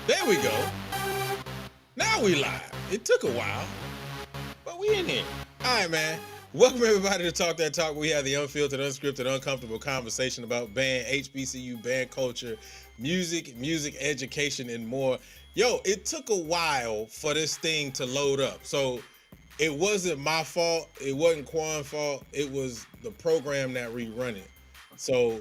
There we go. Now we live. It took a while, but we in here. All right, man. Welcome everybody to Talk That Talk. We have the unfiltered, unscripted, uncomfortable conversation about band, HBCU, band culture, music education, and more. Yo, it took a while for this thing to load up. So it wasn't my fault. It wasn't Quan's fault. It was the program that rerun it. So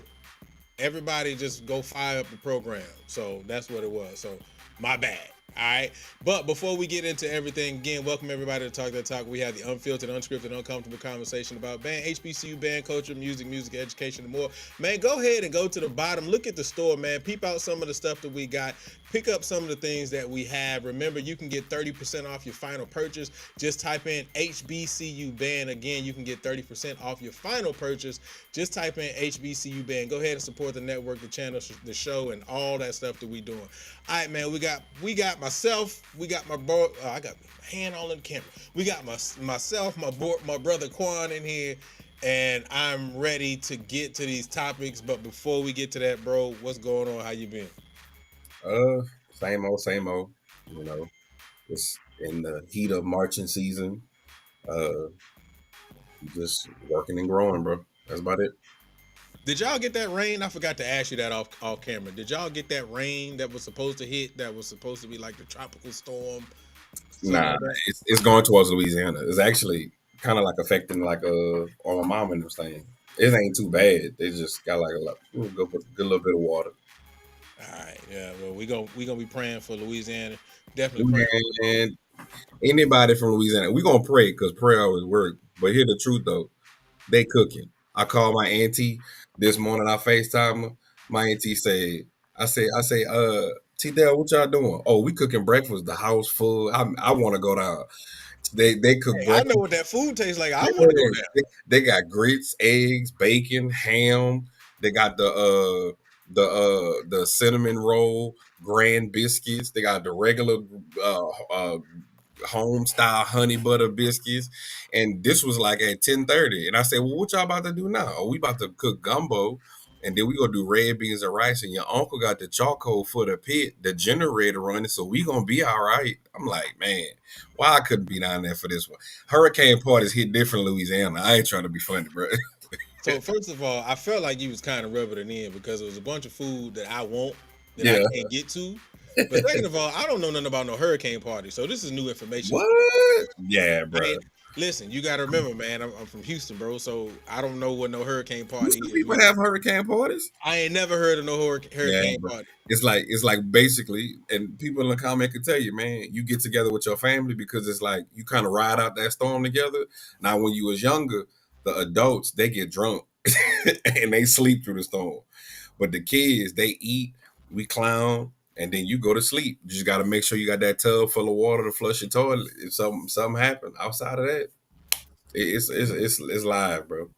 everybody just go fire up the program. So that's what it was. So my bad. All right. But before we get into everything, again, welcome everybody to Talk That Talk. We have the unfiltered, unscripted, uncomfortable conversation about band, HBCU, band culture, music education, and more. Man, go ahead and go to the bottom. Look at the store, man. Peep out some of the stuff that we got. Pick up some of the things that we have. Remember, you can get 30% off your final purchase. Just type in HBCU band. Again, you can get 30% off your final purchase. Just type in HBCU band. Go ahead and support the network, the channel, the show, and all that stuff that we doing. All right, man. We got myself. We got my bro. I got my hand all in the camera. We got myself, my brother Quan in here, and I'm ready to get to these topics. But before we get to that, bro, what's going on? How you been? Uh, same old, same old. You know, it's in the heat of marching season. Uh, just working and growing, bro. That's about it. Did y'all get that rain? I forgot to ask you that off camera. Did y'all get that rain that was supposed to hit? That was supposed to be like the tropical storm, something Nah, like that. it's going towards Louisiana. It's actually kind of like affecting like on my mom and them saying it ain't too bad. They just got like good little bit of water. All right, yeah. Well, we gonna be praying for Louisiana. Definitely praying for the road. Man, anybody from Louisiana, we gonna pray because prayer always work. But hear the truth though, they cooking. I called my auntie this morning. I FaceTime her. My auntie said, T Dell, what y'all doing? Oh, we cooking breakfast. The house full. I want to go down. They cook Hey, I know breakfast. what that food tastes like. I Yeah, want to go there. they got grits, eggs, bacon, ham. They got the cinnamon roll, grand biscuits. They got the regular home style honey butter biscuits. And this was like at 10:30. And I said, well, what y'all about to do now? Oh, we about to cook gumbo. And then we gonna do red beans and rice. And your uncle got the charcoal for the pit, the generator running, so we gonna be all right. I'm like, man, why I couldn't be down there for this one? Hurricane parties hit different in Louisiana. I ain't trying to be funny, bro. So first of all, I felt like you was kind of rubbing it in because it was a bunch of food that I want that I Yeah. can't get to. But second of all, I don't know nothing about no hurricane party, so this is new information for me. What? Yeah, I bro. ain't listen. You got to remember, man. I'm from Houston, bro. So I don't know what no hurricane party Houston is. people have hurricane parties. I ain't never heard of no Yeah, hurricane bro. party. It's like basically, and people in the comment can tell you, man, you get together with your family because it's like you kind of ride out that storm together. Now, when you was younger, the adults they get drunk and they sleep through the storm, but the kids they eat, we clown, and then you go to sleep. You just got to make sure you got that tub full of water to flush your toilet. If something happen outside of that, it's live, bro.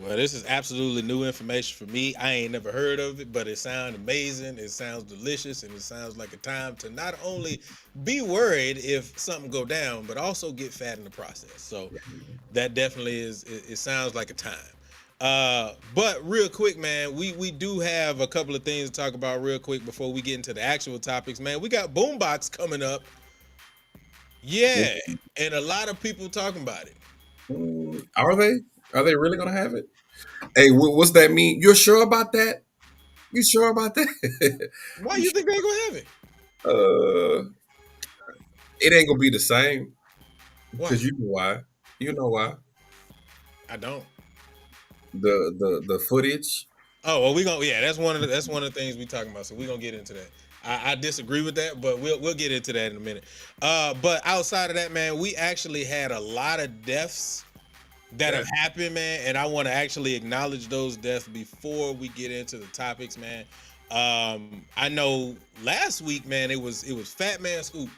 Well, this is absolutely new information for me. I ain't never heard of it, but it sounds amazing. It sounds delicious, and it sounds like a time to not only be worried if something go down, but also get fat in the process. So that definitely is. It sounds like a time. But real quick, man, we do have a couple of things to talk about real quick before we get into the actual topics, man. We got Boombox coming up, yeah, and a lot of people talking about it. Are they? Are they really gonna have it? Hey, what's that mean? You're sure about that? You sure about that? Why you you sure? think they gonna have it? Uh, it ain't gonna be the same Why? because you know why. You know why. I don't. The footage. Oh well, we gonna yeah. That's one of the things we talking about. So we gonna get into that. I disagree with that, but we'll get into that in a minute. But outside of that, man, we actually had a lot of deaths that Yeah. have happened, man, and I want to actually acknowledge those deaths before we get into the topics, man. I know last week, man, it was Fat Man Scoop,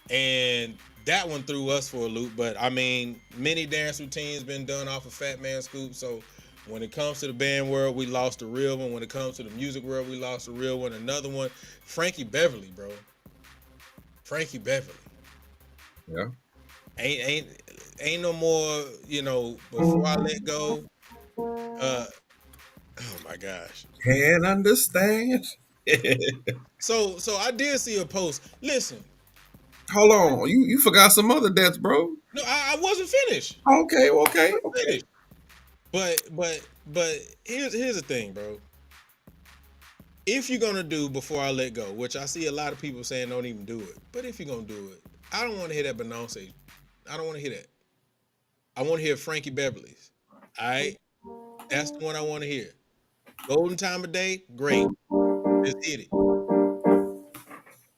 and that one threw us for a loop. But I mean, many dance routines been done off of Fat Man Scoop. So when it comes to the band world, we lost a real one. When it comes to the music world, we lost a real one. Another one, Frankie Beverly, bro. Frankie Beverly. Yeah. Ain't no more. Before I let go. Uh, oh my gosh. Can't understand. So I did see a post. Listen, Hold on, you forgot some other deaths, bro. no, I wasn't finished. Okay, I okay, wasn't okay. finished. But here's the thing, bro. If you're gonna do before I let go, which I see a lot of people saying don't even do it, but if you're gonna do it, I don't want to hear that Beyonce. I don't want to hear that. I want to hear Frankie Beverly's. All right, that's the one I want to hear. Golden time of day, great. Let's hit it. All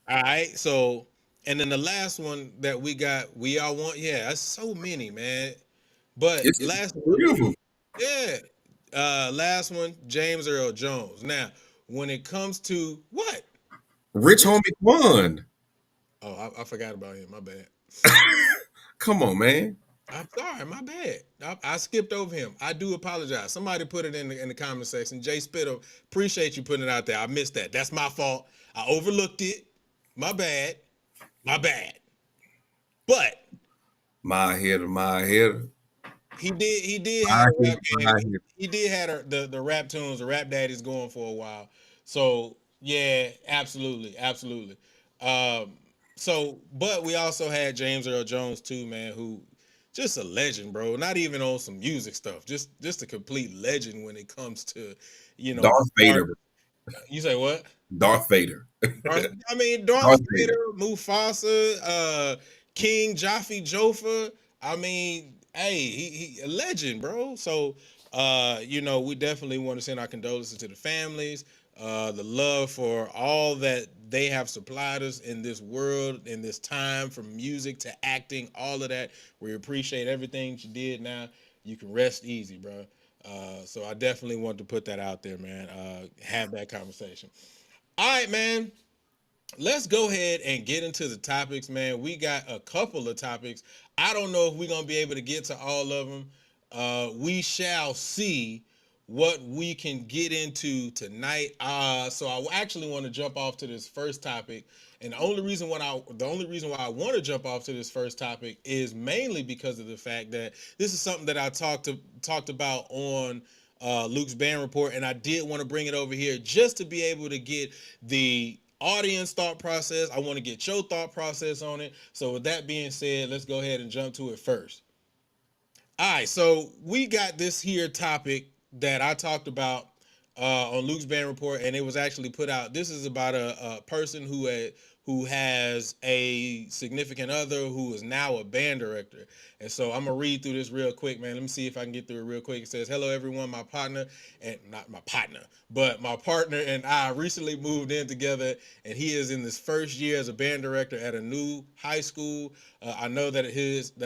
right, so and then the last one that we got, we all want. Yeah, that's so many, man. But It's last one, three of them. yeah. Last one, James Earl Jones. Now, when it comes to what? Rich Rich? Homie Quan. Oh, I forgot about him. My bad. Come on, man. I'm sorry, my bad. I skipped over him. I do apologize. Somebody put it in the comment section. Jay Spittle, appreciate you putting it out there. I missed that. That's my fault. I overlooked it. My bad. My bad. But My hitter, my hitter, he did have my a hitter, rap game. my hitter. He did have the rap tunes, the rap daddies going for a while. So yeah, absolutely, absolutely. Um, so but we also had James Earl Jones too, man, who just a legend, bro. Not even on some music stuff, just a complete legend when it comes to, Darth art. Vader. You say what? Darth Vader. I mean, Darth Darth Vader, Vader. Mufasa, King Jaffe Joffa. I mean, hey, he a legend, bro. So, we definitely want to send our condolences to the families. The love for all that they have supplied us in this world, in this time, from music to acting, all of that. We appreciate everything that you did. Now you can rest easy, bro. So I definitely want to put that out there, man. Have that conversation. All right, man, let's go ahead and get into the topics, man. We got a couple of topics. I don't know if we're gonna be able to get to all of them. We shall see what we can get into tonight. So I actually want to jump off to this first topic, and the only reason why I want to jump off to this first topic is mainly because of the fact that this is something that I talked about on Luke's band report, and I did want to bring it over here just to be able to get the audience thought process. I want to get your thought process on it. So with that being said, let's go ahead and jump to it first. All right, so we got this here topic that I talked about on Luke's band report, and it was actually put out. This is about a person who has a significant other who is now a band director. And so I'm gonna read through this real quick, man. Let me see if I can get through it real quick. It says, "Hello, everyone. My partner and not my partner, but my partner and I recently moved in together, and he is in this first year as a band director at a new high school. I know that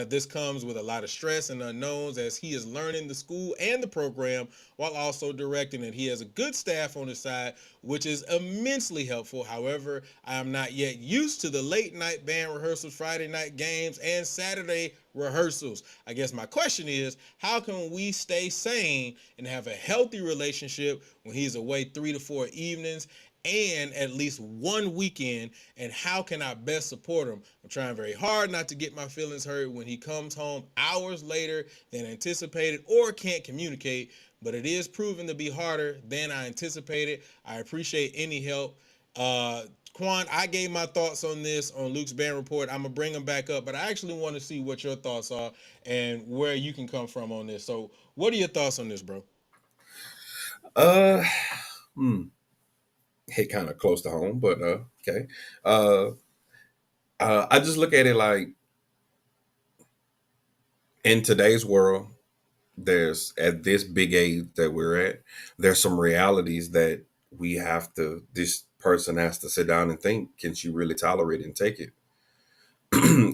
this comes with a lot of stress and unknowns as he is learning the school and the program while also directing it. He has a good staff on his side, which is immensely helpful. However, I am not yet used to the late night band rehearsals, Friday night games, and Saturday rehearsals. I guess my question is, how can we stay sane and have a healthy relationship when he's away 3 to 4 evenings and at least one weekend, and how can I best support him? I'm trying very hard not to get my feelings hurt when he comes home hours later than anticipated or can't communicate, but it is proven to be harder than I anticipated. I appreciate any help." Quan, I gave my thoughts on this on Luke's band report. I'm gonna bring them back up, but I actually want to see what your thoughts are and where you can come from on this. So, what are your thoughts on this, bro? Uh, hmm. Hit kind of close to home, but okay. Uh, I just look at it like in today's world, there's at this big age that we're at, there's some realities that this person has to sit down and think, can she really tolerate it and take it?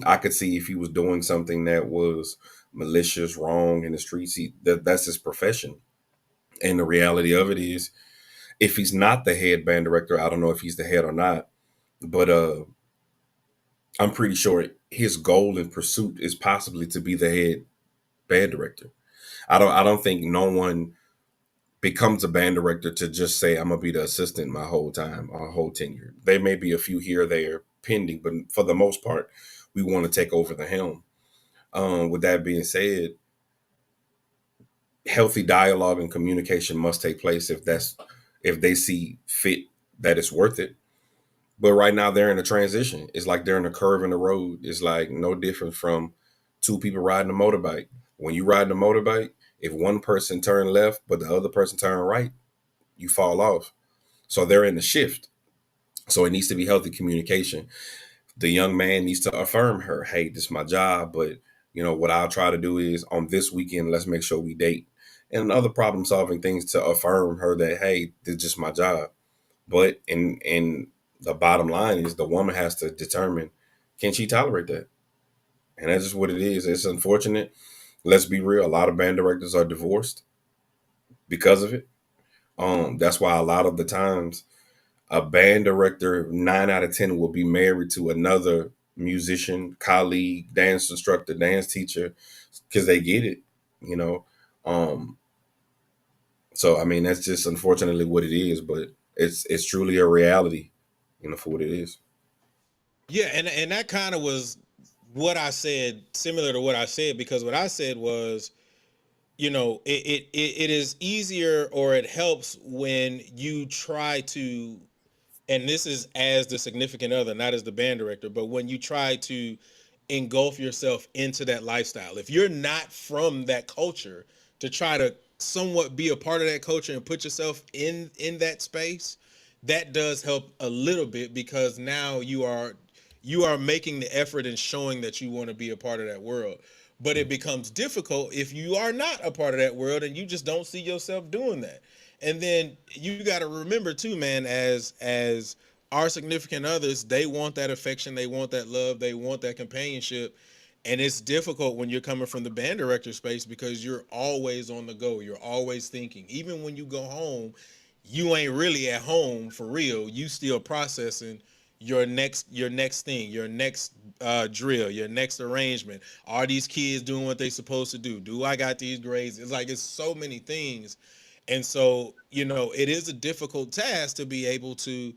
I could see if he was doing something that was malicious, wrong in the streets, that's his profession. And the reality of it is, if he's not the head band director, I don't know if he's the head or not, but I'm pretty sure his goal and pursuit is possibly to be the head band director. I don't think no one becomes a band director to just say I'm gonna be the assistant my whole time, our whole tenure. There may be a few here or there pending, but for the most part, we want to take over the helm. With that being said, healthy dialogue and communication must take place if they see fit that it's worth it. But right now they're in a transition. It's like they're in a curve in the road. It's like no different from two people riding a motorbike. When you ride a motorbike, if one person turn left but the other person turn right, you fall off. So they're in the shift. So it needs to be healthy communication. The young man needs to affirm her, hey, this is my job, but what I'll try to do is on this weekend, let's make sure we date. And other problem solving things to affirm her that, hey, this is just my job. But in the bottom line is the woman has to determine, can she tolerate that? And that's just what it is. It's unfortunate. Let's be real. A lot of band directors are divorced because of it. That's why a lot of the times a band director, 9 out of 10 will be married to another musician, colleague, dance instructor, dance teacher, because they get it, you know. Um, so I mean that's just unfortunately what it is, but it's truly a reality, for what it is. Yeah, and that kind of was what I said, similar to what I said, because what I said was, it is easier, or it helps when you try to, and this is as the significant other, not as the band director, but when you try to engulf yourself into that lifestyle. If you're not from that culture, to try to somewhat be a part of that culture and put yourself in that space, that does help a little bit, because now you are making the effort and showing that you want to be a part of that world. But it becomes difficult if you are not a part of that world and you just don't see yourself doing that. And then you got to remember too, man, as our significant others, they want that affection, they want that love, they want that companionship. And it's difficult when you're coming from the band director space, because you're always on the go. You're always thinking. Even when you go home, you ain't really at home for real. You still processing your next thing, your next drill, your next arrangement. Are these kids doing what they supposed to do? Do I got these grades? It's like it's so many things. And so, it is a difficult task to be able to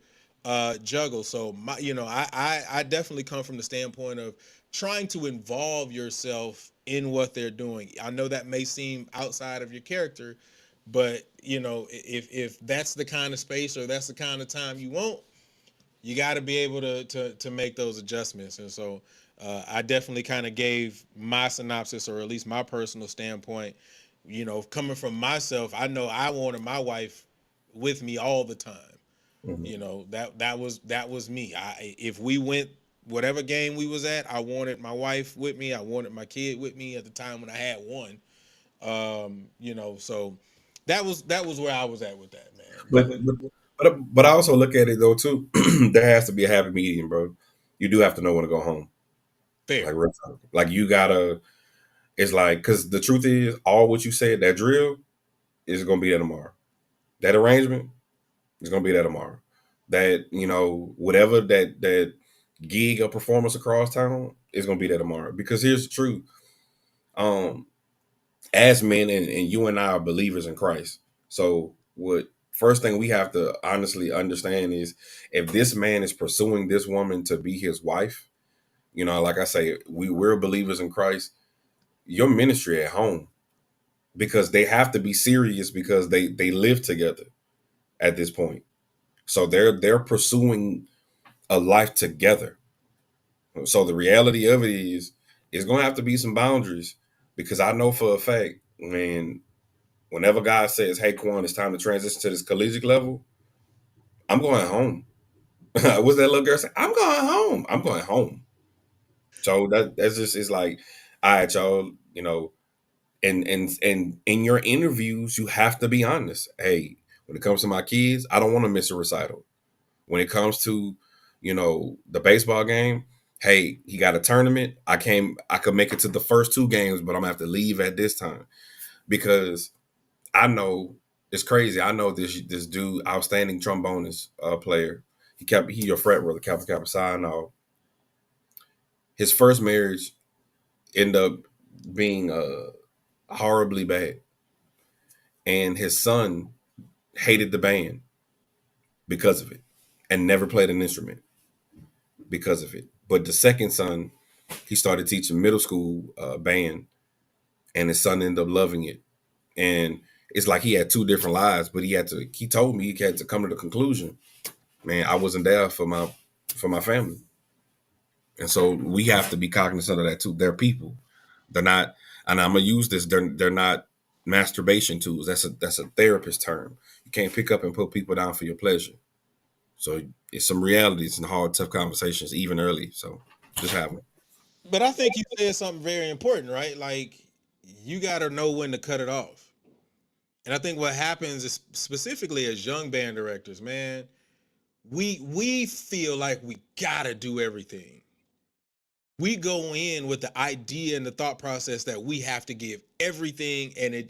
juggle. So I definitely come from the standpoint of trying to involve yourself in what they're doing. I know that may seem outside of your character, but if that's the kind of space, or that's the kind of time you want, you got to be able to make those adjustments. And so I definitely kind of gave my synopsis, or at least my personal standpoint. Coming from myself, I know I wanted my wife with me all the time. Mhm. That was me. If we went whatever game we was at, I wanted my wife with me. I wanted my kid with me at the time when I had one. So that was where I was at with that, man. But But but but I also look at it though too. There has to be a happy medium, bro. You do have to know when to go home. fair. Like real talk. Like you gotta. It's like because the truth is, all what you said, that drill is gonna be there tomorrow. That arrangement is gonna be there tomorrow. That whatever that gig or performance across town is gonna be there tomorrow. Because here's the truth. Um, as men, and you and I are believers in Christ. So what first thing we have to honestly understand is if this man is pursuing this woman to be his wife, like I say, we're believers in Christ. Your ministry at home, because they have to be serious because they live together at this point. So they're pursuing a life together. So the reality of it is it's gonna have to be some boundaries because I know for a fact whenever God says, "Hey, Quan, it's time to transition to this collegiate level," I'm going home. What's that little girl say? I'm going home. I'm going home. So that's just it's like, all right, y'all. And in your interviews, you have to be honest. Hey, when it comes to my kids, I don't want to miss a recital. When it comes to, the baseball game, hey, he got a tournament. I could make it to the first two games, but I'm gonna have to leave at this time because I know it's crazy. I know this dude, outstanding trombonist player. He your frat brother, Kappa Kappa Psi. Now his first marriage ended up being horribly bad, and his son hated the band because of it, and never played an instrument because of it. But the second son, he started teaching middle school band, and his son ended up loving it. And it's like he had two different lives, but he told me he had to come to the conclusion. man, I wasn't there for my family. And so we have to be cognizant of that too. They're people. They're not, and I'm gonna use this. They're not masturbation tools. That's a therapist term. You can't pick up and put people down for your pleasure. So it's some realities and hard, tough conversations even early. So just have them. But I think you said something very important, right? Like you got to know when to cut it off. And I think what happens is specifically as young band directors, man, we feel like we got to do everything. We go in with the idea and the thought process that we have to give everything, and it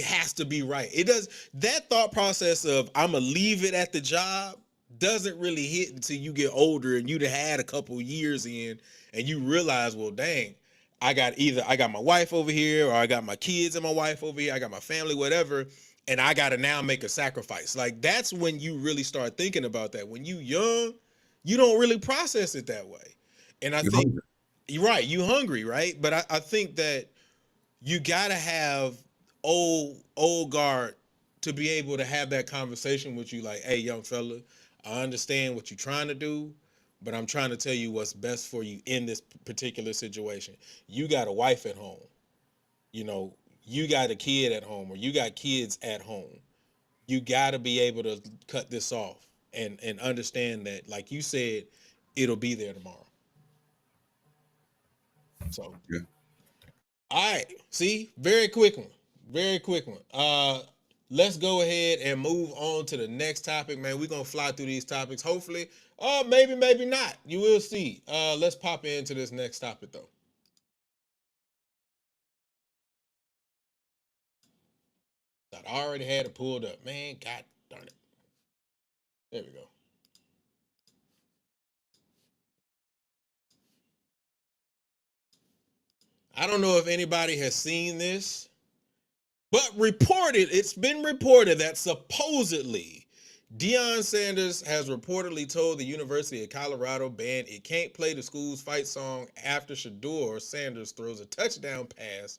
has to be right. It does. That thought process of I'm gonna leave it at the job doesn't really hit until you get older and you'd had a couple years in and you realize, well, dang, I got my wife over here, or I got my kids and my wife over here, I got my family, whatever, and I gotta now make a sacrifice. Like that's when you really start thinking about that. When you young, you don't really process it that way. And I You're think hungry. you're right, you hungry, right? But I think that you gotta have old guard to be able to have that conversation with you, like, hey, young fella, I understand what you're trying to do, but I'm trying to tell you what's best for you in this particular situation. You got a wife at home, you know, you got a kid at home, or you got kids at home. You gotta be able to cut this off and understand that, like you said, it'll be there tomorrow. So Yeah. all right. See, very quick one. Very quick one. Let's go ahead and move on to the next topic, man. We're gonna fly through these topics. Hopefully, maybe, maybe not. You will see. Let's pop into this next topic though. Thought I already had it pulled up. Man, god darn it. There we go. I don't know if anybody has seen this, but it's been reported that supposedly Dion Sanders has reportedly told the University of Colorado band it can't play the school's fight song after Shador Sanders throws a touchdown pass,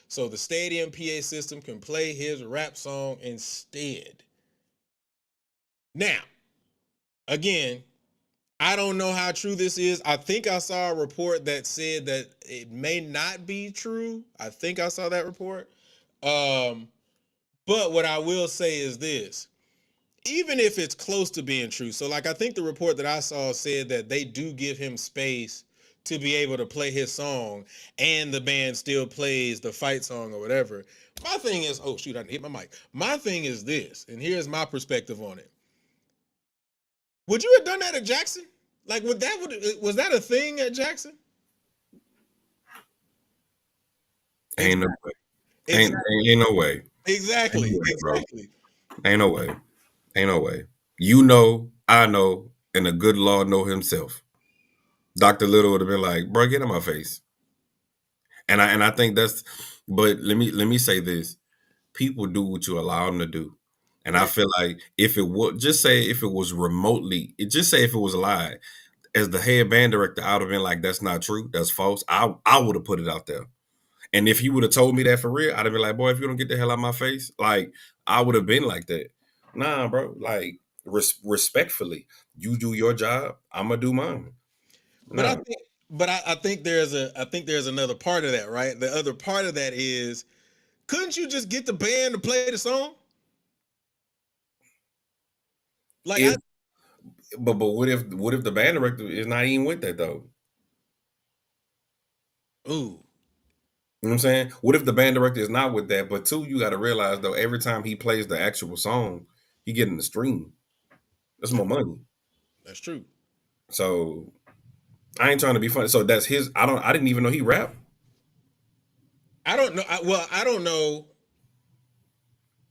so the stadium PA system can play his rap song instead. Now, again, I don't know how true this is. I think I saw a report that said that it may not be true. I think I saw that report. Um, but what I will say is this: even if it's close to being true, so like I think the report that I saw said that they do give him space to be able to play his song, and the band still plays the fight song or whatever. My thing is, oh shoot, I hit my mic. My thing is this, and here's my perspective on it. Would you have done that at Jackson? Like, was that a thing at Jackson? Ain't no Exactly. way. Exactly. Ain't no way. Ain't no Exactly. way, bro. Exactly. Ain't no way. Ain't no way. You know, I know, and the good Lord know himself. Dr. Little would have been like, bro, get in my face. And I think that's, but let me say this. People do what you allow them to do. And I Right. feel like if it would just say if it was remotely, it just say if it was a lie, as the head band director, I would have been like, that's not true, that's false. I would have put it out there. And if he would have told me that for real, I'd have been like, boy, if you don't get the hell out of my face, like I would have been like that. Nah, bro, like respectfully, you do your job, I'm gonna do mine. But I Nah, think, I think I think there's another part of that, right? The other part of that is, couldn't you just get the band to play the song? Like if I, but what if the band director is not even with that though? ooh, You know what I'm saying? What if the band director is not with that? But two, you got to realize though, every time he plays the actual song, he getting the stream. That's more money. that's true. So I ain't trying to be funny. So that's his. I didn't even know he rap. I don't know. I don't know.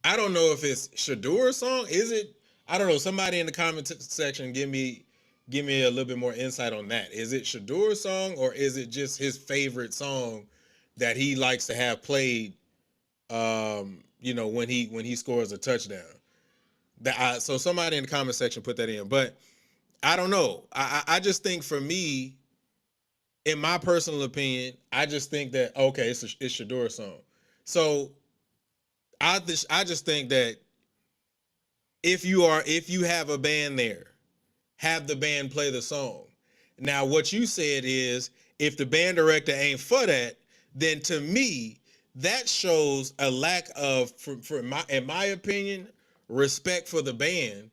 I don't know if it's Shadur's song. Is it? I don't know. Somebody in the comment section give me a little bit more insight on that. Is it Shadur's song, or is it just his favorite song that he likes to have played? You know, when he scores a touchdown. So somebody in the comment section put that in, but I don't know. I just think for me, in my personal opinion, I just think that okay, it's Shadur's song. So I just think that if you have a band there, have the band play the song. Now, what you said is if the band director ain't for that, then to me, that shows a lack of, for my, in my opinion, respect for the band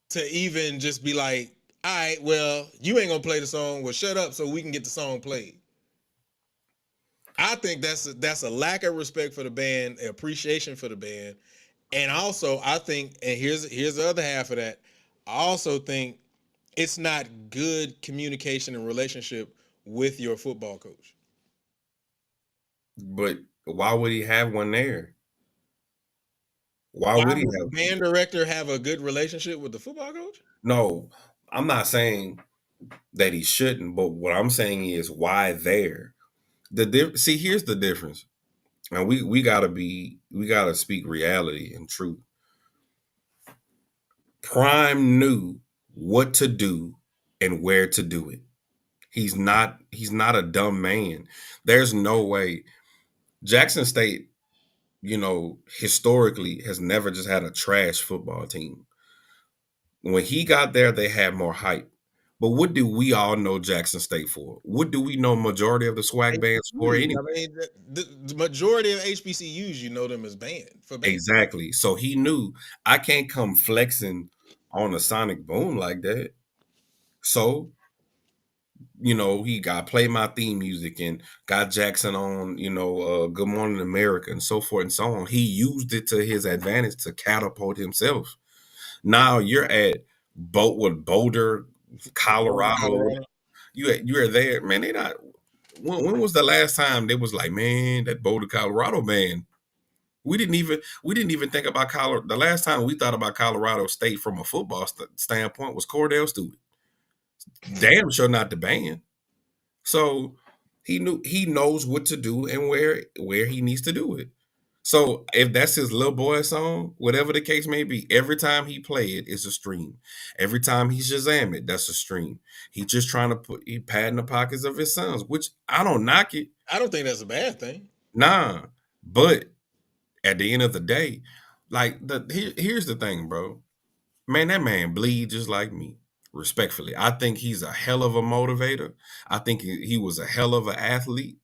to even just be like, all right, well, you ain't gonna play the song. Well, shut up so we can get the song played. I think that's a lack of respect for the band, appreciation for the band, and also I think, and here's the other half of that. I also think it's not good communication and relationship with your football coach. But why would he have one there? Why Why would he would the have? band director have a good relationship with the football coach? No, I'm not saying that he shouldn't, but what I'm saying is why there. See, here's the difference, and we gotta speak reality and truth. Prime knew what to do and where to do it. He's not a dumb man. There's no way Jackson State, historically has never just had a trash football team. When he got there, they had more hype. But what do we all know Jackson State for? What do we know majority of the swag bands for HBCUs. anyway? I mean, the majority of HBCUs, you know them as band for band. Exactly. So he knew I can't come flexing on a sonic boom like that. So, he got play my theme music and got Jackson on, Good Morning America and so forth and so on. He used it to his advantage to catapult himself. Now you're at Boulder, Colorado. Colorado. You're there, man. They not. When was the last time they was like, man, that Boulder, Colorado, man? We didn't even think about Colorado. The last time we thought about Colorado State from a football standpoint was Cordell Stewart. Damn sure not the band. So he knows what to do and where he needs to do it. So if that's his little boy song, whatever the case may be, every time he play it, it's a stream. Every time he Shazam it, that's a stream. He just trying to he pad in the pockets of his sons, which I don't knock it. I don't think that's a bad thing. Nah. But at the end of the day, like here's the thing, bro. Man, that man bleed just like me. Respectfully, I think he's a hell of a motivator. I think he was a hell of an athlete.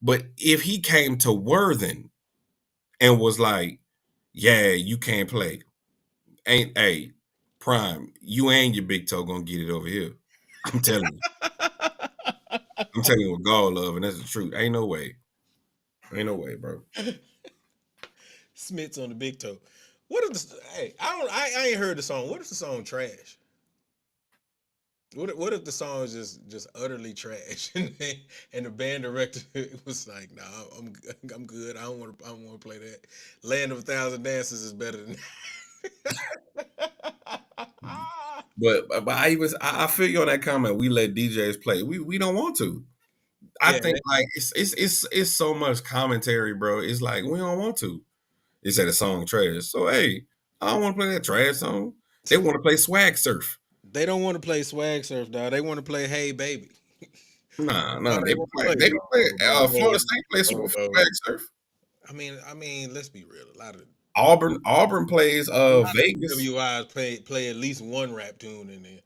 But if he came to Worthing and was like, "Yeah, you can't play," ain't hey, Prime, you and your big toe gonna get it over here. I'm telling you. I'm telling you what God love, and that's the truth. Ain't no way. Ain't no way, bro. Smith's on the big toe. What if the hey? I ain't heard the song. What if the song trash? What if the song is just utterly trash and the band director was like, "Nah, I'm good. I don't want to play that. Land of a Thousand Dances is better than that." But I feel you on that comment. We let DJs play. We don't want to. I Yeah, think like it's so much commentary, bro. It's like we don't want to. They said a song trash. So hey, I don't want to play that trash song. They want to play swag surf. they don't want to play Swag Surf, dog. They want to play Hey Baby. Nah, Why nah. they They want to play. play They play. Florida Bravo, State plays Bravo? swag surf. I mean, let's be real. Auburn plays A lot of Vegas. PWIs play at least one rap tune in there.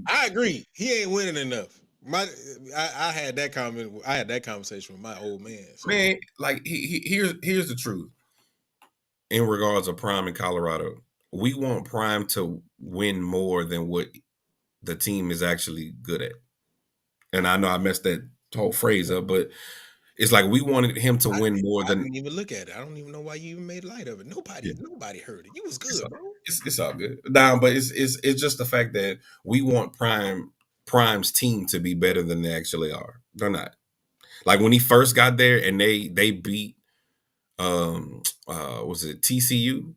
I agree. He ain't winning enough. I had that comment. I had that conversation with my old man. So Man, like here's the truth in regards of Prime in Colorado. We want Prime to win more than what the team is actually good at. And I know I messed that whole phrase up, but it's like we wanted him to win more I than didn't even look at it. I don't even know why you even made light of it. yeah. Nobody heard it. You was It's good, all, bro. it's all good. Nah, but it's just the fact that we want Prime's team to be better than they actually are. They're not. Like when he first got there and they beat was it TCU?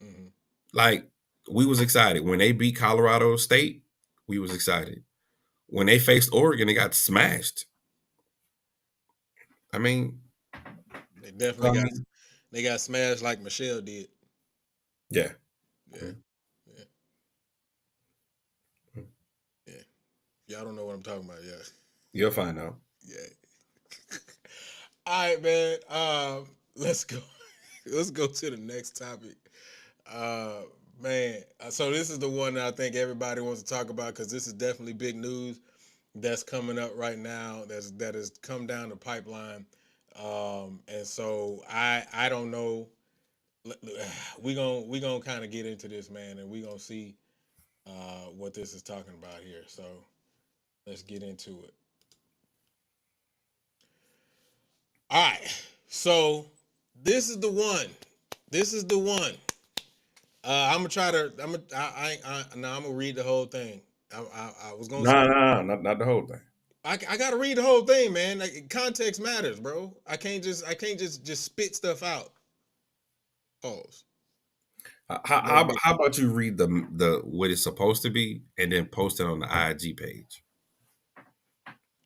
Hmm. Like we was excited. When they beat Colorado State, we was excited. When they faced Oregon, they got smashed. I mean, They definitely I got mean, they got smashed like Michelle did. yeah. Yeah, yeah, yeah. Y'all don't know what I'm talking about. Yeah, You'll find out. yeah. All right, man. Let's go. Let's go to the next topic. Uh, man. So this is the one that I think everybody wants to talk about because this is definitely big news that's coming up right now. That has come down the pipeline. And so I don't know. We gonna kind of get into this, man, and we gonna see what this is talking about here. So let's get into it. All right. So this is the one. This is the one. I'm gonna try to. I'm gonna read the whole thing. I was gonna say Nah, not the whole thing. I gotta read the whole thing, man. Like, context matters, bro. I can't just spit stuff out. Pause. How about you read the what it's supposed to be and then post it on the IG page?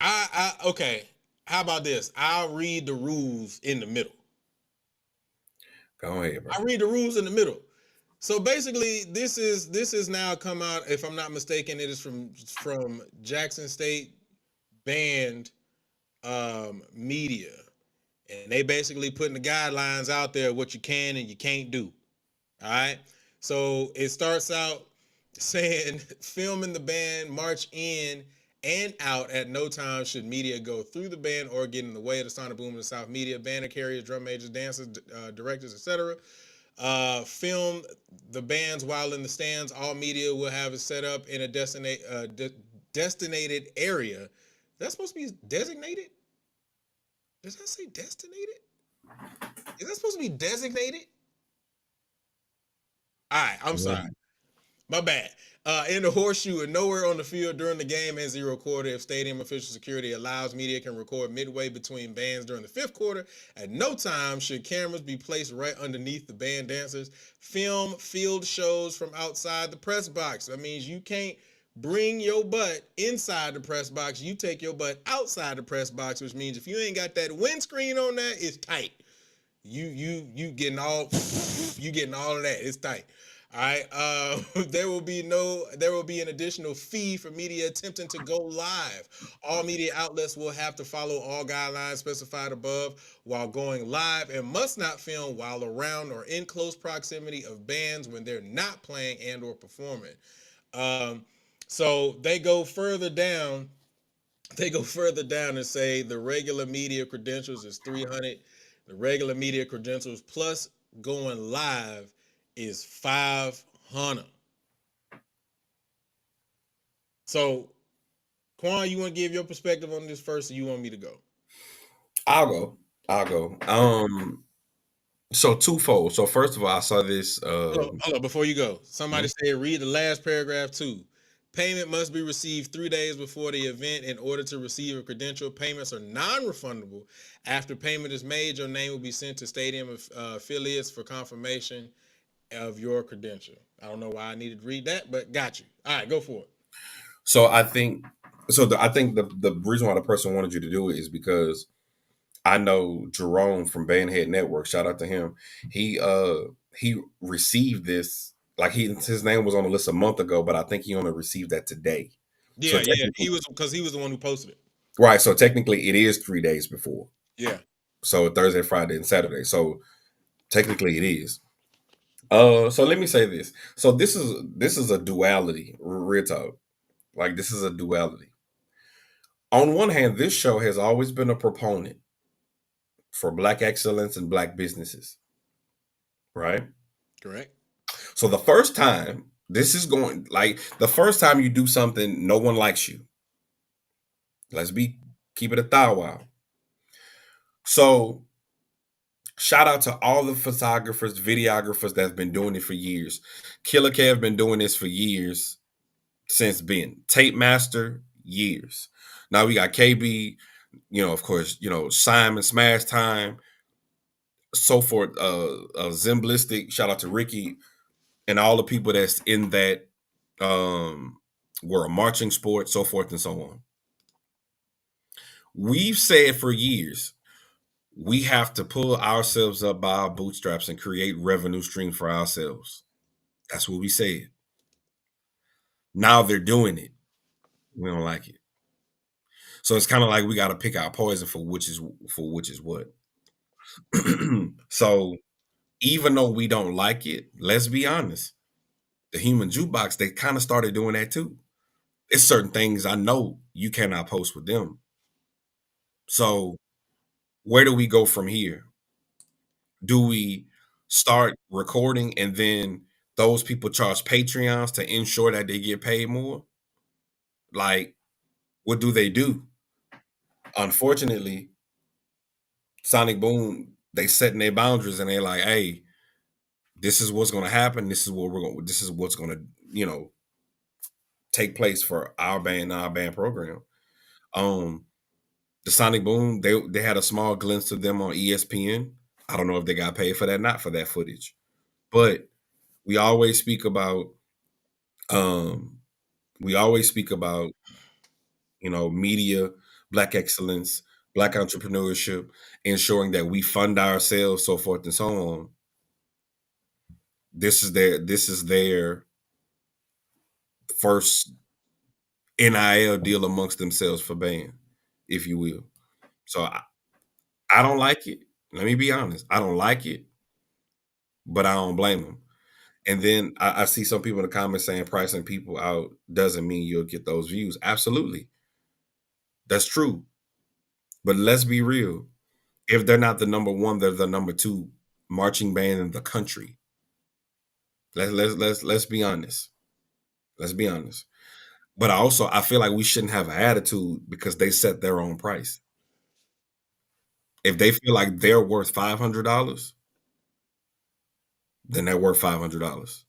I okay. How about this? I'll read the rules in the middle. Go ahead, bro. I read the rules in the middle. So basically, this is now come out. If I'm not mistaken, it is from Jackson State band media, and they basically putting the guidelines out there of what you can and you can't do. All right. So it starts out saying filming the band march in and out at no time should media go through the band or get in the way of the sonic boom of the South media, banner carriers, drum majors, dancers, directors, etc. Film the bands while in the stands. All media will have it set up in a destinated area. That's supposed to be designated? Does that say destinated? Is that supposed to be designated? All right, I'm sorry. Yeah. My bad. In the horseshoe and nowhere on the field during the game and 0 quarter. If stadium official security allows, media can record midway between bands during the fifth quarter. At no time should cameras be placed right underneath the band dancers. Film field shows from outside the press box. That means you can't bring your butt inside the press box. You take your butt outside the press box, which means if you ain't got that windscreen on that, it's tight. You getting all you getting all of that. It's tight. All right. There will be an additional fee for media attempting to go live. All media outlets will have to follow all guidelines specified above while going live and must not film while around or in close proximity of bands when they're not playing and or performing. Um, so they go further down and say the regular media credentials is 300. The regular media credentials plus going live is 500. So, Quan, you want to give your perspective on this first, or you want me to go? I'll go. I'll go. So twofold. So first of all, I saw this. Hold on, before you go, somebody said read the last paragraph too. Payment must be received 3 days before the event in order to receive a credential. Payments are non-refundable. After payment is made, your name will be sent to stadium affiliates for confirmation of your credential. I don't know why I needed to read that, but got you. All right, go for it. So I think. I think the reason why the person wanted you to do it is because I know Jerome from Bandhead Network. Shout out to him. He received this like his name was on the list a month ago, but I think he only received that today. So Yeah. technically, He was because he was the one who posted it. right. So technically, it is 3 days before. Yeah. So Thursday, Friday, and Saturday. So technically, it is. So let me say this. So this is a duality, real talk. Like this is a duality. On one hand, this show has always been a proponent for black excellence and black businesses, right? Correct. So the first time this is going like the first time you do something, no one likes you. Let's be keep it a thou wow. So shout out to all the photographers, videographers that's been doing it for years. Killer Kev been doing this for years since Ben. Tape Master, years. Now we got KB, of course, Simon Smash Time, so forth. Zimblistic, shout out to Ricky and all the people that's in that were a marching sport, so forth and so on. We've said for years we have to pull ourselves up by our bootstraps and create revenue streams for ourselves. That's what we said. Now they're doing it. We don't like it. So it's kind of like we got to pick our poison for which is what. So even though we don't like it, let's be honest, the human jukebox, they kind of started doing that too. It's certain things I know you cannot post with them. So where do we go from here? Do we start recording and then those people charge Patreons to ensure that they get paid more? Like, what do they do? Unfortunately, Sonic Boom, they setting their boundaries and they're like, hey, this is what's gonna happen. This is what's gonna, you know, take place for our band program. Um, the Sonic Boom, they had a small glimpse of them on ESPN. I don't know if they got paid for that, not for that footage. But we always speak about um we always speak about, media, black excellence, black entrepreneurship, ensuring that we fund ourselves, so forth and so on. This is their first NIL deal amongst themselves for band, if you will. So I don't like it. Let me be honest. I don't like it, but I don't blame them. And then I see some people in the comments saying pricing people out doesn't mean you'll get those views. Absolutely. That's true. But let's be real. If they're not the number one, they're the number two marching band in the country. Let's be honest. Let's be honest. But I feel like we shouldn't have an attitude because they set their own price. If they feel like they're worth $500, then they're worth $500.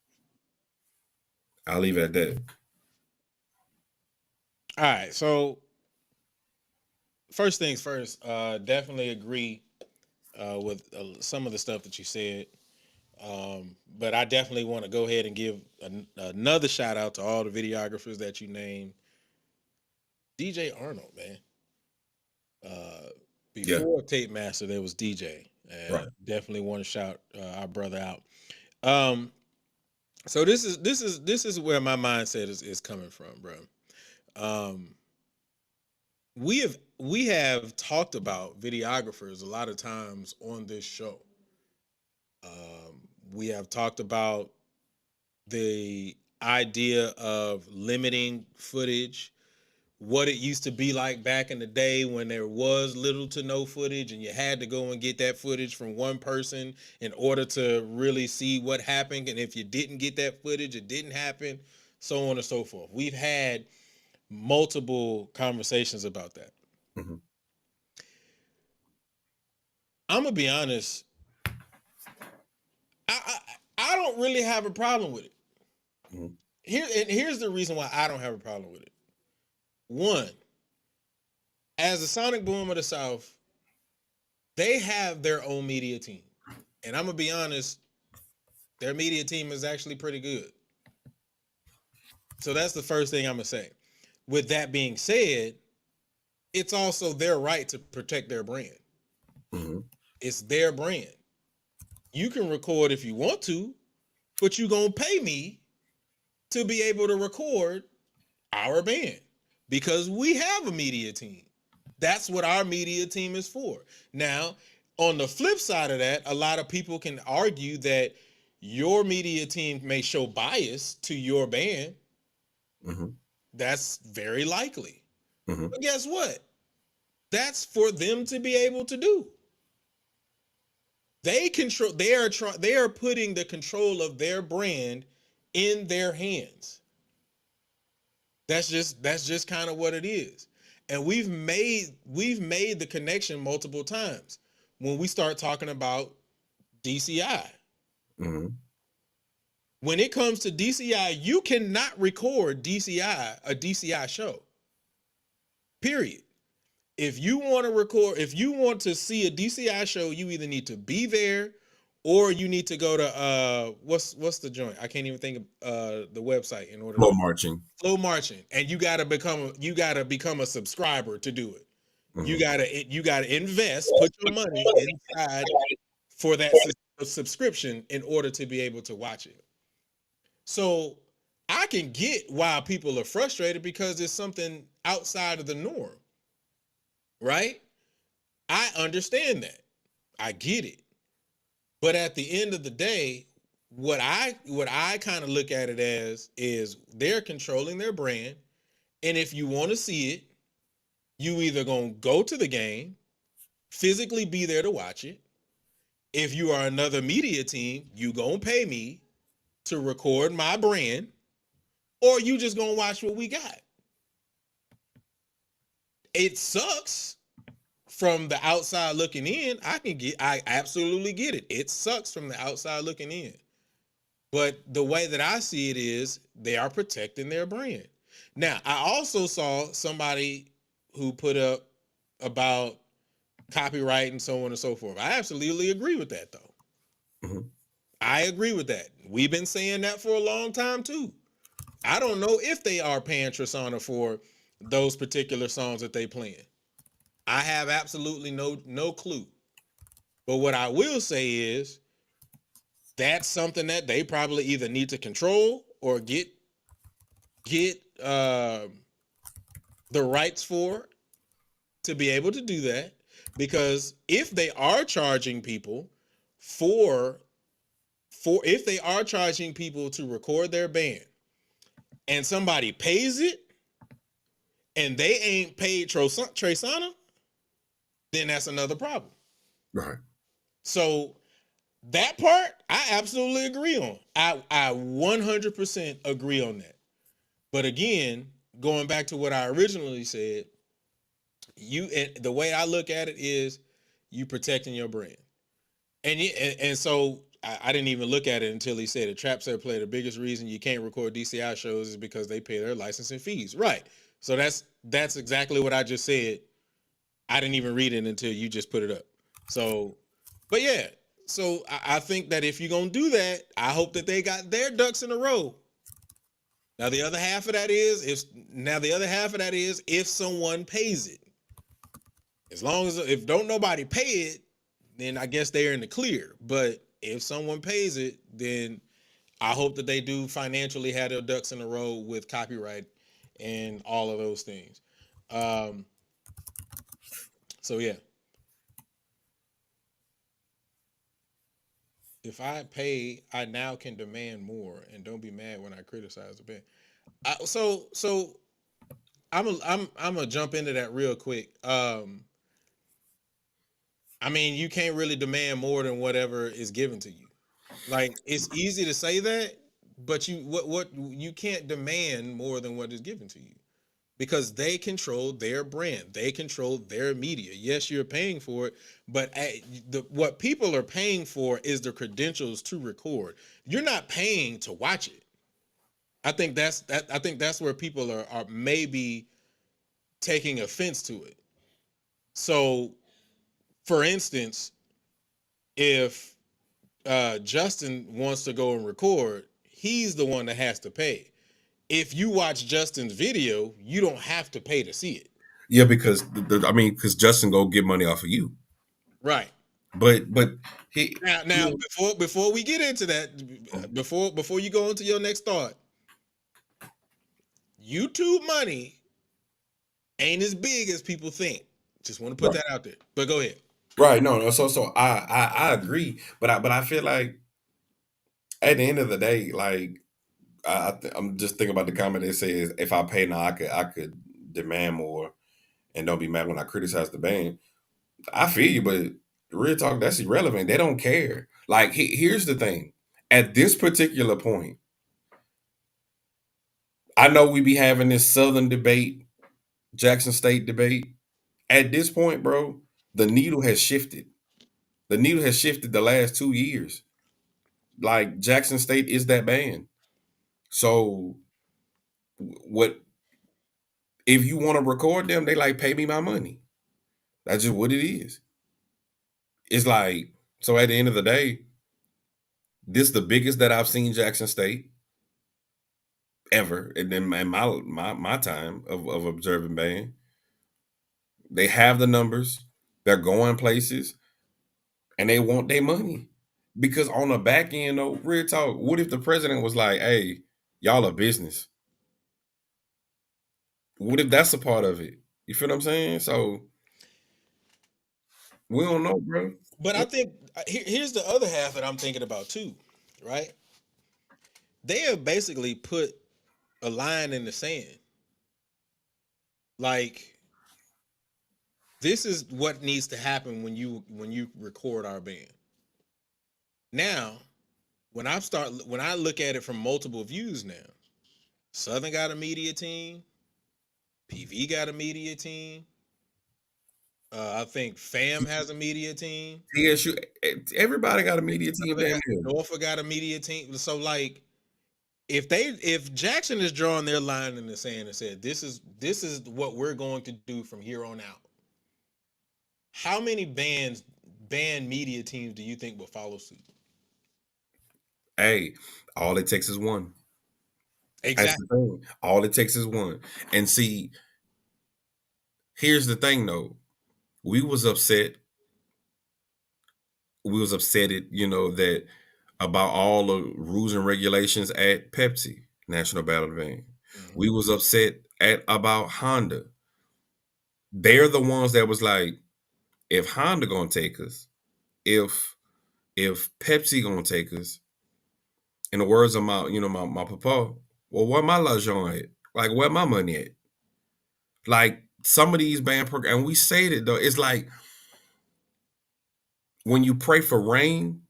I'll leave it at that. All right, so first things first, definitely agree with some of the stuff that you said. But I definitely want to go ahead and give another shout out to all the videographers that you named. DJ Arnold, man. Uh, Yeah. Before Tape Master, there was DJ. Right. Definitely want to shout our brother out. Um, so this is where my mindset is coming from, bro. Um, we have talked about videographers a lot of times on this show. We have talked about the idea of limiting footage, what it used to be like back in the day when there was little to no footage and you had to go and get that footage from one person in order to really see what happened. And if you didn't get that footage, it didn't happen, so on and so forth. We've had multiple conversations about that. Mm-hmm. I'm gonna be honest. I don't really have a problem with it. Mm-hmm. Here's the reason why I don't have a problem with it. One, as the Sonic Boom of the South, they have their own media team. And I'm gonna be honest, their media team is actually pretty good. So that's the first thing I'm gonna say. With that being said, it's also their right to protect their brand. Mm-hmm. It's their brand. You can record if you want to, but you're gonna pay me to be able to record our band because we have a media team. That's what our media team is for. Now, on the flip side of that, a lot of people can argue that your media team may show bias to your band. Mm-hmm. That's very likely. Mm-hmm. But guess what? That's for them to be able to do. They control. They are putting the control of their brand in their hands. That's just kind of what it is. And we've made the connection multiple times when we start talking about DCI. Mm-hmm. When it comes to DCI, you cannot record a DCI show. Period. If you want to see a DCI show, you either need to be there or you need to go to what's the joint? I can't even think of the website in order Slow to marching. Flow Marching, and you gotta become a subscriber to do it. You Mm-hmm. gotta invest, put your money inside for that subscription in order to be able to watch it. So I can get why people are frustrated because it's something outside of the norm, right? I understand that. I get it. But at the end of the day, what I kind of look at it as is they're controlling their brand, and if you want to see it, you either gonna go to the game, physically be there to watch it. If you are another media team, you gonna pay me to record my brand, or you just gonna watch what we got. It sucks from the outside looking in. I absolutely get it. It sucks from the outside looking in. But the way that I see it is they are protecting their brand. Now, I also saw somebody who put up about copyright and so on and so forth. I absolutely agree with that though. Mhm. I agree with that. We've been saying that for a long time too. I don't know if they are paying Trisana for those particular songs that they playing. I have absolutely no clue. But what I will say is that's something that they probably either need to control or get the rights for to be able to do that. Because if they are charging people for if they are charging people to record their band and somebody pays it and they ain't paid Tresana, then that's another problem. Right. So that part I absolutely agree on. I 100% agree on that. But again, going back to what I originally said, and the way I look at it is you protecting your brand. And so I didn't even look at it until he said it. Trap said play the biggest reason you can't record DCI shows is because they pay their licensing fees. Right. So that's exactly what I just said. I didn't even read it until you just put it up. So, but yeah. So I think that if you're gonna do that, I hope that they got their ducks in a row. Now the other half of that is if someone pays it. As long as if don't nobody pay it, then I guess they're in the clear. But if someone pays it, then I hope that they do financially have their ducks in a row with copyright and all of those things. Um, so yeah, if I pay, I now can demand more, and don't be mad when I criticize the band. So I'm gonna jump into that real quick. I mean, you can't really demand more than whatever is given to you. Like it's easy to say that, but what you can't demand more than what is given to you because they control their brand, they control their media. Yes, you're paying for it, but what people are paying for is the credentials to record. You're not paying to watch it. I think that's where people are maybe taking offense to it. So, for instance, if Justin wants to go and record, he's the one that has to pay. If you watch Justin's video, you don't have to pay to see it. Yeah, because because Justin go get money off of you. Right. But he, Now before we get into that, before you go into your next thought, YouTube money ain't as big as people think. Just want to put right, that out there. But go ahead. right, no, so I agree, but I feel like at the end of the day, like I'm just thinking about the comment that says if I pay now, I could demand more and don't be mad when I criticize the band. I feel you, but real talk, that's irrelevant. They don't care. Like here's the thing: at this particular point, I know we be having this Southern debate, Jackson State debate. At this point, bro, the needle has shifted. The needle has shifted the last 2 years. Like Jackson State is that band. So what if you want to record them? They like pay me my money. That's just what it is. It's like so. At the end of the day, this is the biggest that I've seen Jackson State ever, and then in my time of observing band, they have the numbers. They're going places, and they want their money. Because on the back end, though, real talk, what if the president was like, "Hey, y'all are business"? What if that's a part of it? You feel what I'm saying? So We don't know, bro. But I think here's the other half that I'm thinking about too, right? They have basically put a line in the sand. Like this is what needs to happen when you record our band. Now, when I look at it from multiple views now, Southern got a media team, PV got a media team. I think Fam has a media team. TSU, everybody got a media team Southern damn got, near. Norfolk got a media team. So like if Jackson is drawing their line in the sand and said this is what we're going to do from here on out, how many band media teams do you think will follow suit? Hey, all it takes is one. That's the Exactly. thing. All it takes is one. And see, here's the thing though. We was upset. We was upset at, that about all the rules and regulations at Pepsi, National Battle Band. Mhm. We was upset at about Honda. They're the ones that was like, if Honda gonna take us, if Pepsi gonna take us, in the words of my papa, well, where my l'argent at? Like, where my money at? Like, some of these band programs, and we say that though, it's like when you pray for rain,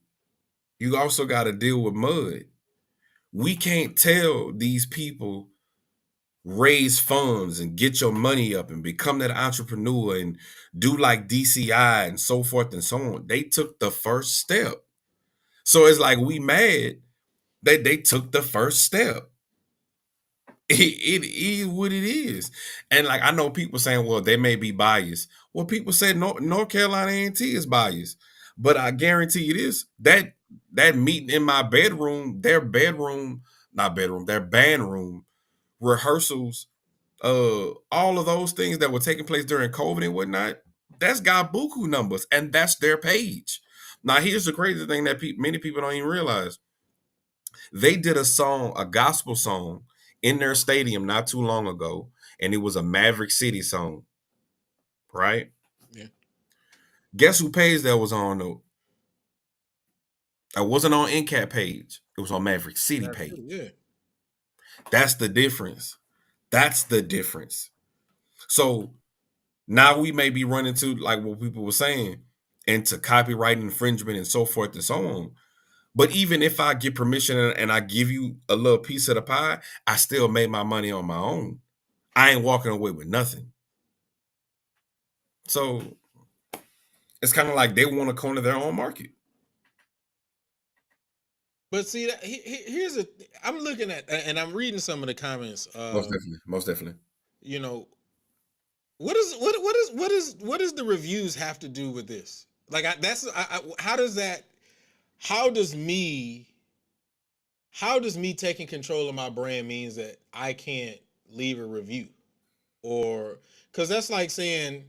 you also got to deal with mud. We can't tell these people raise funds and get your money up and become that entrepreneur and do like DCI and so forth and so on. They took the first step. So it's like we mad that they took the first step. It is what it is. And like I know people saying, well, they may be biased. Well, people said North Carolina A&T is biased. But I guarantee you this, that meeting in my bedroom, their band room, rehearsals, all of those things that were taking place during COVID and whatnot, that's got buku numbers, and that's their page. Now, here's the crazy thing that many people don't even realize. They did a song, a gospel song, in their stadium not too long ago, and it was a Maverick City song, right? Yeah. Guess who page that was on though? That wasn't on NCAT page. It was on Maverick City That's page. true. Yeah. That's the difference. That's the difference. So now we may be running to like what people were saying into copyright infringement and so forth and so on. But even if I get permission and I give you a little piece of the pie, I still made my money on my own. I ain't walking away with nothing. So it's kind of like they want to corner their own market. But see, here's a. I'm looking at and I'm reading some of the comments. Most definitely. Most definitely. You know, what does the reviews have to do with this? Like, how does that? How does me? How does me taking control of my brand means that I can't leave a review, or because that's like saying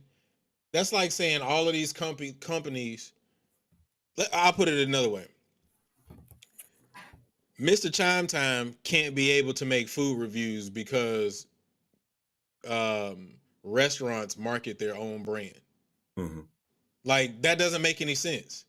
all of these companies. I'll put it another way. Mr. Chime Time can't be able to make food reviews because restaurants market their own brand. Mm-hmm. Like that doesn't make any sense.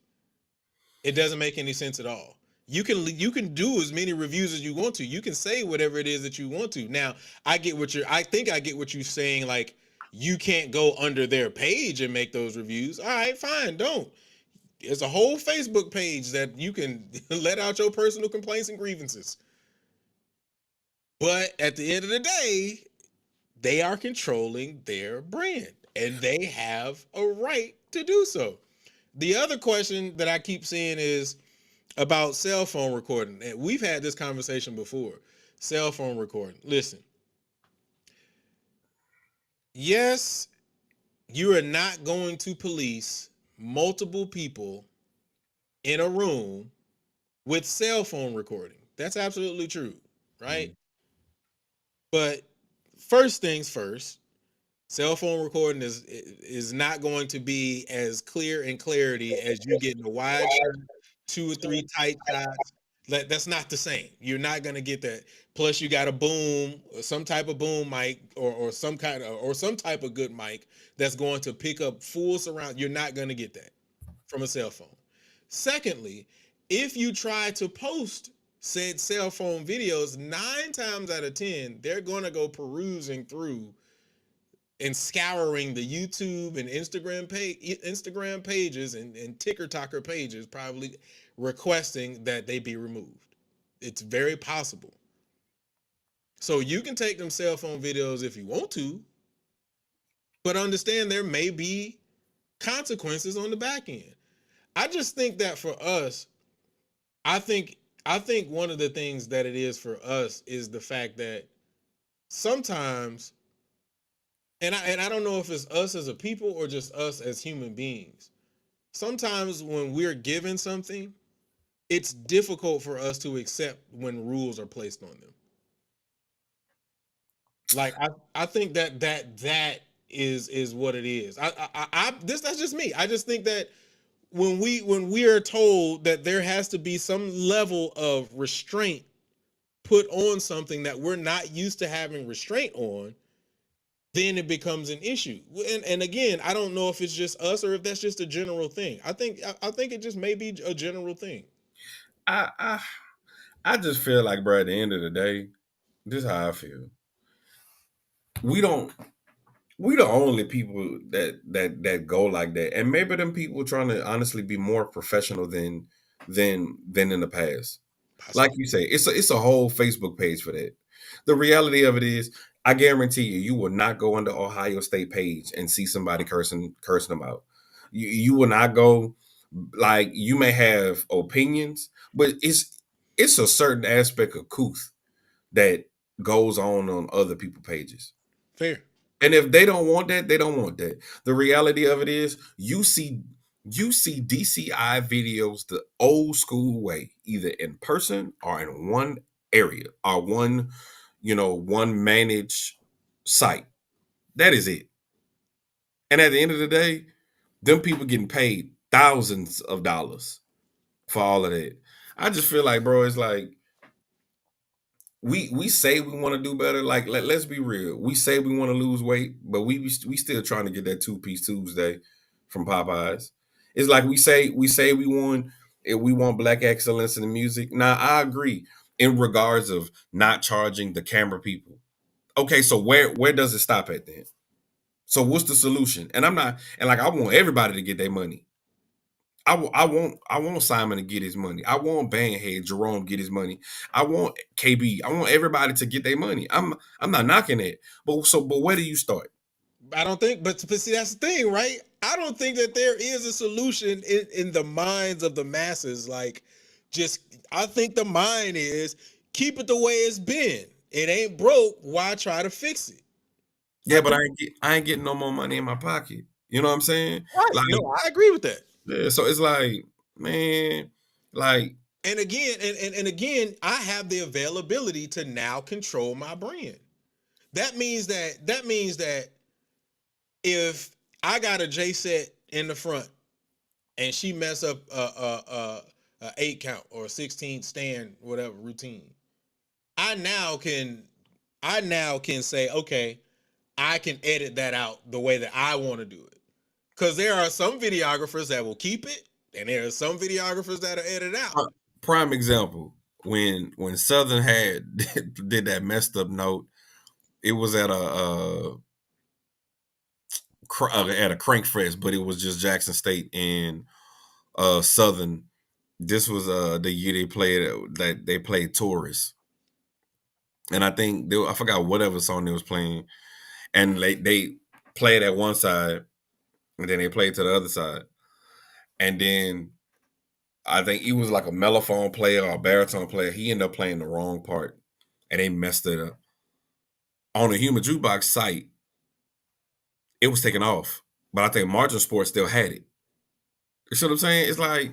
It doesn't make any sense at all. You can do as many reviews as you want to. You can say whatever it is that you want to. Now, I think I get what you're saying. Like you can't go under their page and make those reviews. All right, fine, don't. There's a whole Facebook page that you can let out your personal complaints and grievances. But at the end of the day, they are controlling their brand and they have a right to do so. The other question that I keep seeing is about cell phone recording. And we've had this conversation before. Cell phone recording. Listen, yes, you are not going to police multiple people in a room with cell phone recording. That's absolutely true, right? Mm-hmm. But first things first, cell phone recording is not going to be as clear in clarity as you getting a wide shot, two or three tight shots. That's not the same. You're not gonna get that. Plus, you got a boom, some type of boom mic, or some kind of or some type of good mic that's going to pick up full surround. You're not gonna get that from a cell phone. Secondly, if you try to post said cell phone videos, 9 times out of 10, they're gonna go perusing through and scouring the YouTube and Instagram pages and TikToker pages, probably requesting that they be removed. It's very possible. So you can take them cell phone videos if you want to, but understand there may be consequences on the back end. I just think that for us, I think I think one of the things that it is for us is the fact that sometimes, and I don't know if it's us as a people or just us as human beings. Sometimes when we're given something, it's difficult for us to accept when rules are placed on them. Like I think that is what it is. This that's just me. I just think that when we are told that there has to be some level of restraint put on something that we're not used to having restraint on, then it becomes an issue. And again, I don't know if it's just us or if that's just a general thing. I think it just may be a general thing. I I I just feel like, bro, at the end of the day, this is how I feel. We don't we the only people that go like that. And maybe them people trying to honestly be more professional than in the past. Like Possibly. you say, it's a whole Facebook page for that. The reality of it is, I guarantee you, you will not go on the Ohio State page and see somebody cursing them out. You will not go. Like, you may have opinions, but it's a certain aspect of couth that goes on other people pages. Fair. And if they don't want that, they don't want that. The reality of it is, you see DCI videos the old school way, either in person or in one area or one managed site. That is it. And at the end of the day, them people getting paid thousands of dollars for all of that. I just feel like, bro, it's like we say we want to do better. Like, let's be real. We say we want to lose weight, but we still trying to get that 2-piece Tuesday from Popeyes. It's like we say we want black excellence in the music. Now, I agree in regards of not charging the camera people. Okay, so where does it stop at then? So what's the solution? And I'm not and like I want everybody to get their money. I want Simon to get his money. I want Bandhead Jerome get his money. I want KB. I want everybody to get their money. I'm not knocking it, but where do you start? I don't think, but see, that's the thing, right? I don't think that there is a solution in the minds of the masses. Like, just I think the mind is keep it the way it's been. It ain't broke. Why try to fix it? I Yeah, but think I ain't getting no more money in my pocket. You know what I'm saying? right. Like, No, I agree with that. yeah. So it's like, man, like, And again, and again, I have the availability to now control my brand. That means that if I got a J set in the front and she mess up a 8 count or a 16 stand whatever routine, I now can I now can say, okay, I can edit that out the way that I want to do it. Because there are some videographers that will keep it, and there are some videographers that'll edit out. prime example, when Southern had did that messed up note, it was at a crank fest, but it was just Jackson State and Southern. This was the year they played Tourist, and I think I forgot whatever song they was playing, and they played at one side, and then they played to the other side, and then I think he was like a mellophone player or a baritone player. He ended up playing the wrong part, and they messed it up. On the Human Jukebox site, it was taken off, but I think Margin Sports still had it. You see what I'm saying? It's like,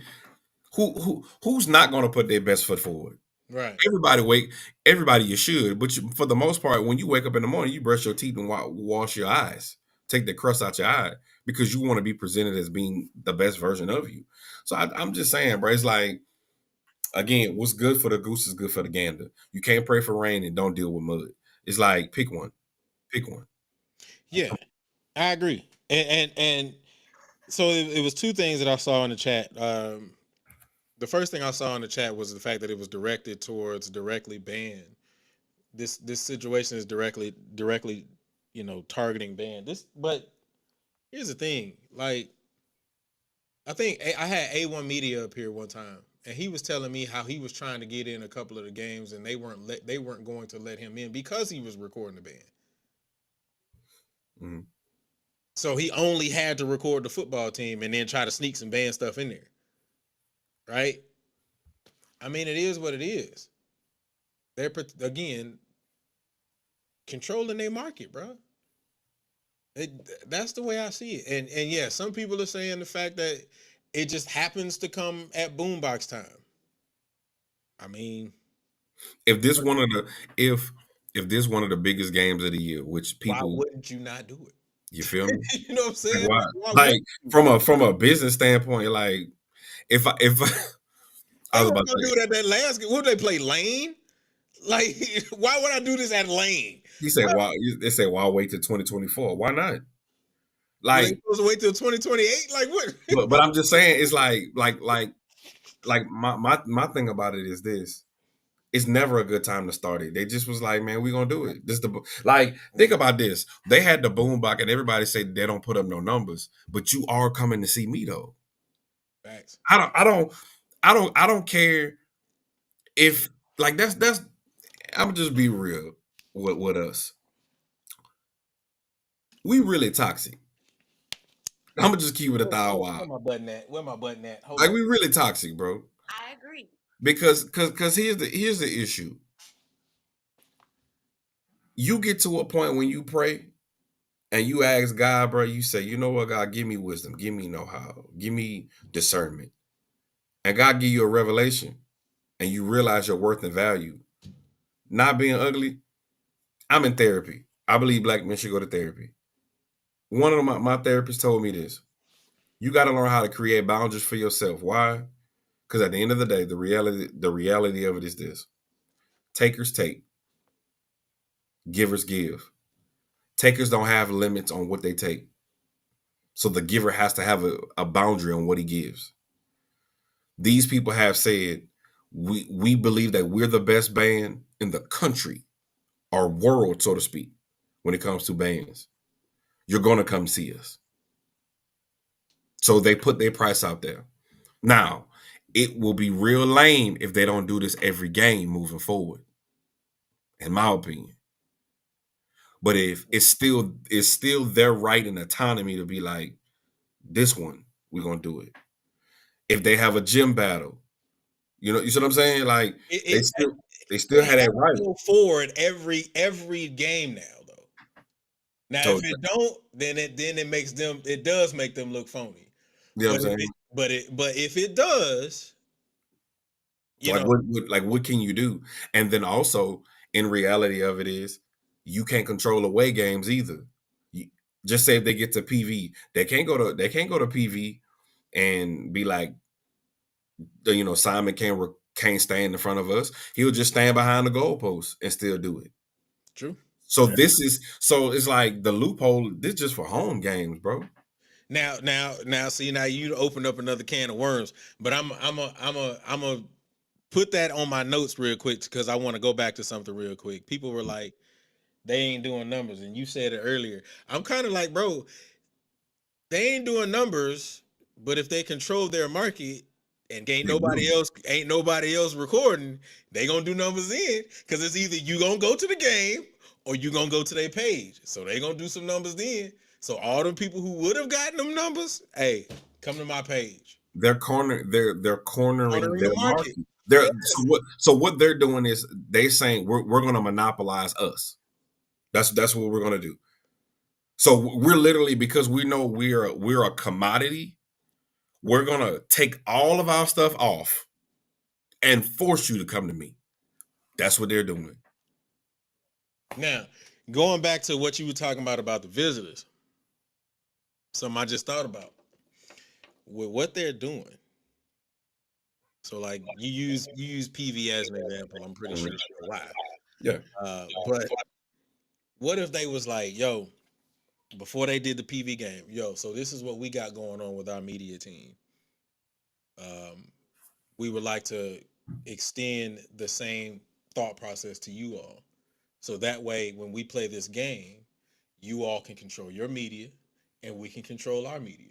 who's not going to put their best foot forward? Right. Everybody wake, everybody you should, but for the most part, when you wake up in the morning, you brush your teeth and wash your eyes, take the crust out your eye because you want to be presented as being the best version of you. So I'm just saying, bro, it's like Again, what's good for the goose is good for the gander. You can't pray for rain and don't deal with mud. It's like pick one, pick one. Yeah, I agree. And so it was two things that I saw in the chat. The first thing I saw in the chat was the fact that it was directed towards directly ban. This situation is directly targeting ban. But here's the thing, like I think I had A1 Media up here one time, and he was telling me how he was trying to get in a couple of the games, and they weren't going to let him in because he was recording the band. Mhm. So he only had to record the football team and then try to sneak some band stuff in there, right? I mean, it is what it is. They're again controlling their market, bro. That's the way I see it. And yeah, some people are saying the fact that it just happens to come at boombox time. I mean, If this one of the if this one of the biggest games of the year, which why people, wouldn't you not do you it? feel me? You know what I'm Like saying? why? Why would Like you? from a business standpoint, like if I They was weren't about to gonna say, do it at that last game. What did they play? Lane? Like, why would I do this at Lane? he said why they said why wait till 2024? Why not? Were they Like, supposed to wait till 2028? Like what? but I'm just saying it's like my thing about it is this. It's never a good time to start it. They just was like, man, we gonna do it. This the like think about this. They had the boombox and everybody say they don't put up no numbers, but you are coming to see me though. Facts. I don't care if like that's I'm just be real with us. We really toxic. I'm gonna just keep it a thou Where wild. my button at? Where my button at? Hold Like on. we really toxic, bro. I agree. Because here's the issue. You get to a point when you pray and you ask God, bro, you say, you know what, God, give me wisdom, give me know-how, give me discernment. And God give you a revelation and you realize your worth and value. Not being ugly, I'm in therapy. I believe black men should go to therapy. One of my therapists told me this. You got to learn how to create boundaries for yourself. Why? Because at the end of the day, the reality of it is this. Takers take, givers give. Takers don't have limits on what they take. So the giver has to have a boundary on what he gives. These people have said, we believe that we're the best band in the country or world, so to speak, when it comes to bands. You're gonna come see us. So they put their price out there. Now, it will be real lame if they don't do this every game moving forward, in my opinion. But if it's still their right and autonomy to be like, this one, we're gonna do it. If they have a gym battle, you see what I'm saying? Like they It, still they still they had that have to right. go forward every game now, though. Now, So if it don't, it does make them look phony. you know what But I'm if saying? but if it does, you Like know, what can you do? And then also in reality of it is you can't control away games either. You, just say if they get to PV, they can't go to PV and be like, Simon can't stand in front of us. He'll just stand behind the goalpost and still do it. true. So it's like the loophole. This just for home games, bro. Now, see, now you opened up another can of worms. But I'm a put that on my notes real quick because I want to go back to something real quick. People were like, they ain't doing numbers, and you said it earlier. I'm kind of like, bro, they ain't doing numbers, but if they control their market and They will. ain't nobody else recording, they gonna do numbers in because it's either you gonna go to the game or you gonna go to their page. So they gonna do some numbers then. So all the people who would have gotten them numbers, hey, come to my page. They're cornering Cornering the their market. market. They're Yes. so what they're doing is they saying we're going to monopolize us. That's what we're going to do. So we're literally, because we know we're a commodity, we're going to take all of our stuff off and force you to come to me. That's what they're doing. Now, going back to what you were talking about the visitors, something I just thought about with what they're doing. So like you use PV as an example. I'm pretty sure you know why. Yeah. But what if they was like, yo, before they did the PV game, yo, so this is what we got going on with our media team. Um, we would like to extend the same thought process to you all. So that way, when we play this game, you all can control your media and we can control our media.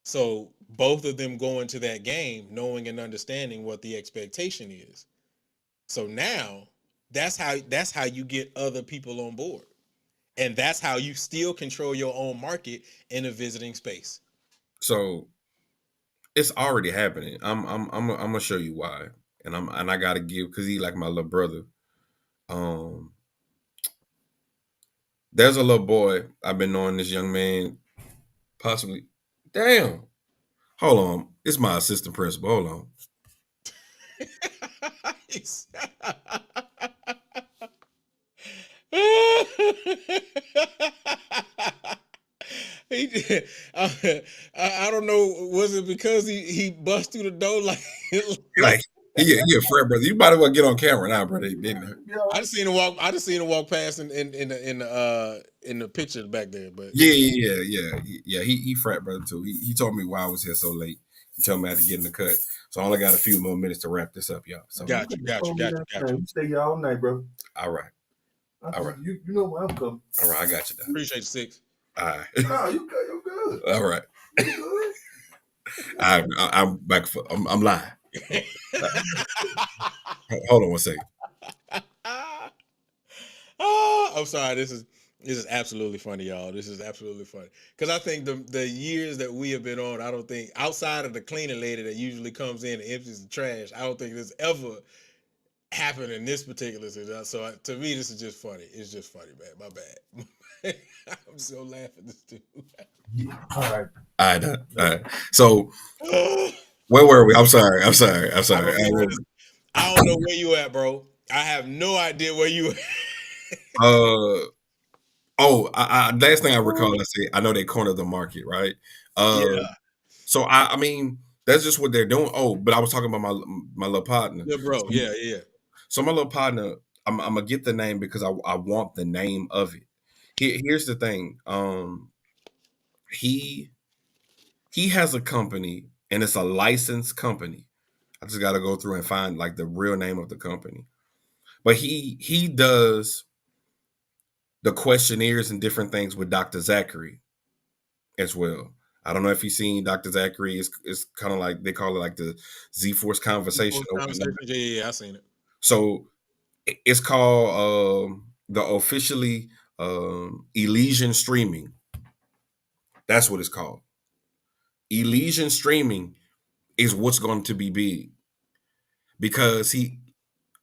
So both of them go into that game knowing and understanding what the expectation is. So now that's how you get other people on board. And that's how you still control your own market in a visiting space. So it's already happening. I'm gonna show you why, and I gotta give because he like my little brother. Um, there's a little boy I've been knowing this young man possibly. Damn, hold on, it's my assistant principal. Hold on. He did. I don't know. Was it because he bust through the door like Like he a frat brother. You might as well get on camera now, brother. Didn't I just seen him walk. I just seen him walk past in the picture back there. But yeah. He frat brother too. He told me why I was here so late. He told me I had to get in the cut. So I only got a few more minutes to wrap this up, y'all. So got you. You stay here all night, bro. all right. All right. You know where I'm coming. All right, I got you. Done. Appreciate you, Six. All right. No, you good. You good. All right. You good. I'm back for. I'm lying. Hold on one second. I'm sorry. This is absolutely funny, y'all. This is absolutely funny because I think the years that we have been on, I don't think outside of the cleaning lady that usually comes in and empties the trash, I don't think this ever happened in this particular situation. So to me, this is just funny. It's just funny, man. My bad. I'm so laughing this dude. Yeah. All right. All right. So where were we? I'm sorry. I don't know where you at, bro. I have no idea where you at. Last thing I recall, I say I know they cornered the market, right? Yeah. So I mean that's just what they're doing. Oh, but I was talking about my little partner. Yeah, bro. Yeah. So my little partner, I'm gonna get the name because I want the name of it. Here's the thing. He has a company and it's a licensed company. I just got to go through and find like the real name of the company. But he does the questionnaires and different things with Dr. Zachary as well. I don't know if you've seen Dr. Zachary. It's kind of like they call it like the Z Force conversation. Yeah, I seen it. So it's called the officially Elysian streaming. That's what it's called. Elysian streaming is what's going to be big because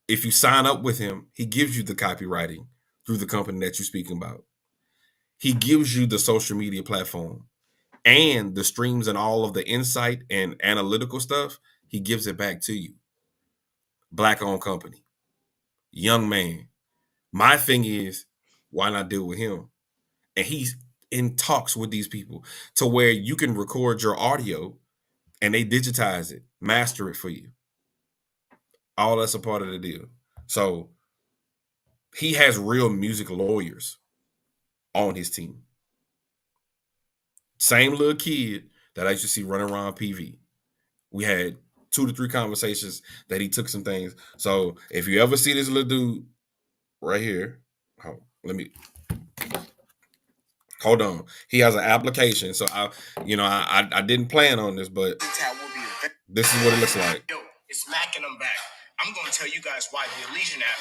if you sign up with him, he gives you the copywriting through the company that you're speaking about. He gives you the social media platform and the streams and all of the insight and analytical stuff. He gives it back to you. Black owned company, young man. My thing is, why not deal with him? And he's in talks with these people to where you can record your audio and they digitize it, master it for you. All that's a part of the deal. So he has real music lawyers on his team. Same little kid that I used to see running around PV. We had 2 to 3 conversations that he took some things. So if you ever see this little dude right here, let me hold on. He has an application. So I didn't plan on this, but this is what it looks like. Yo, it's Mac and I'm back. I'm going to tell you guys why the Elysian app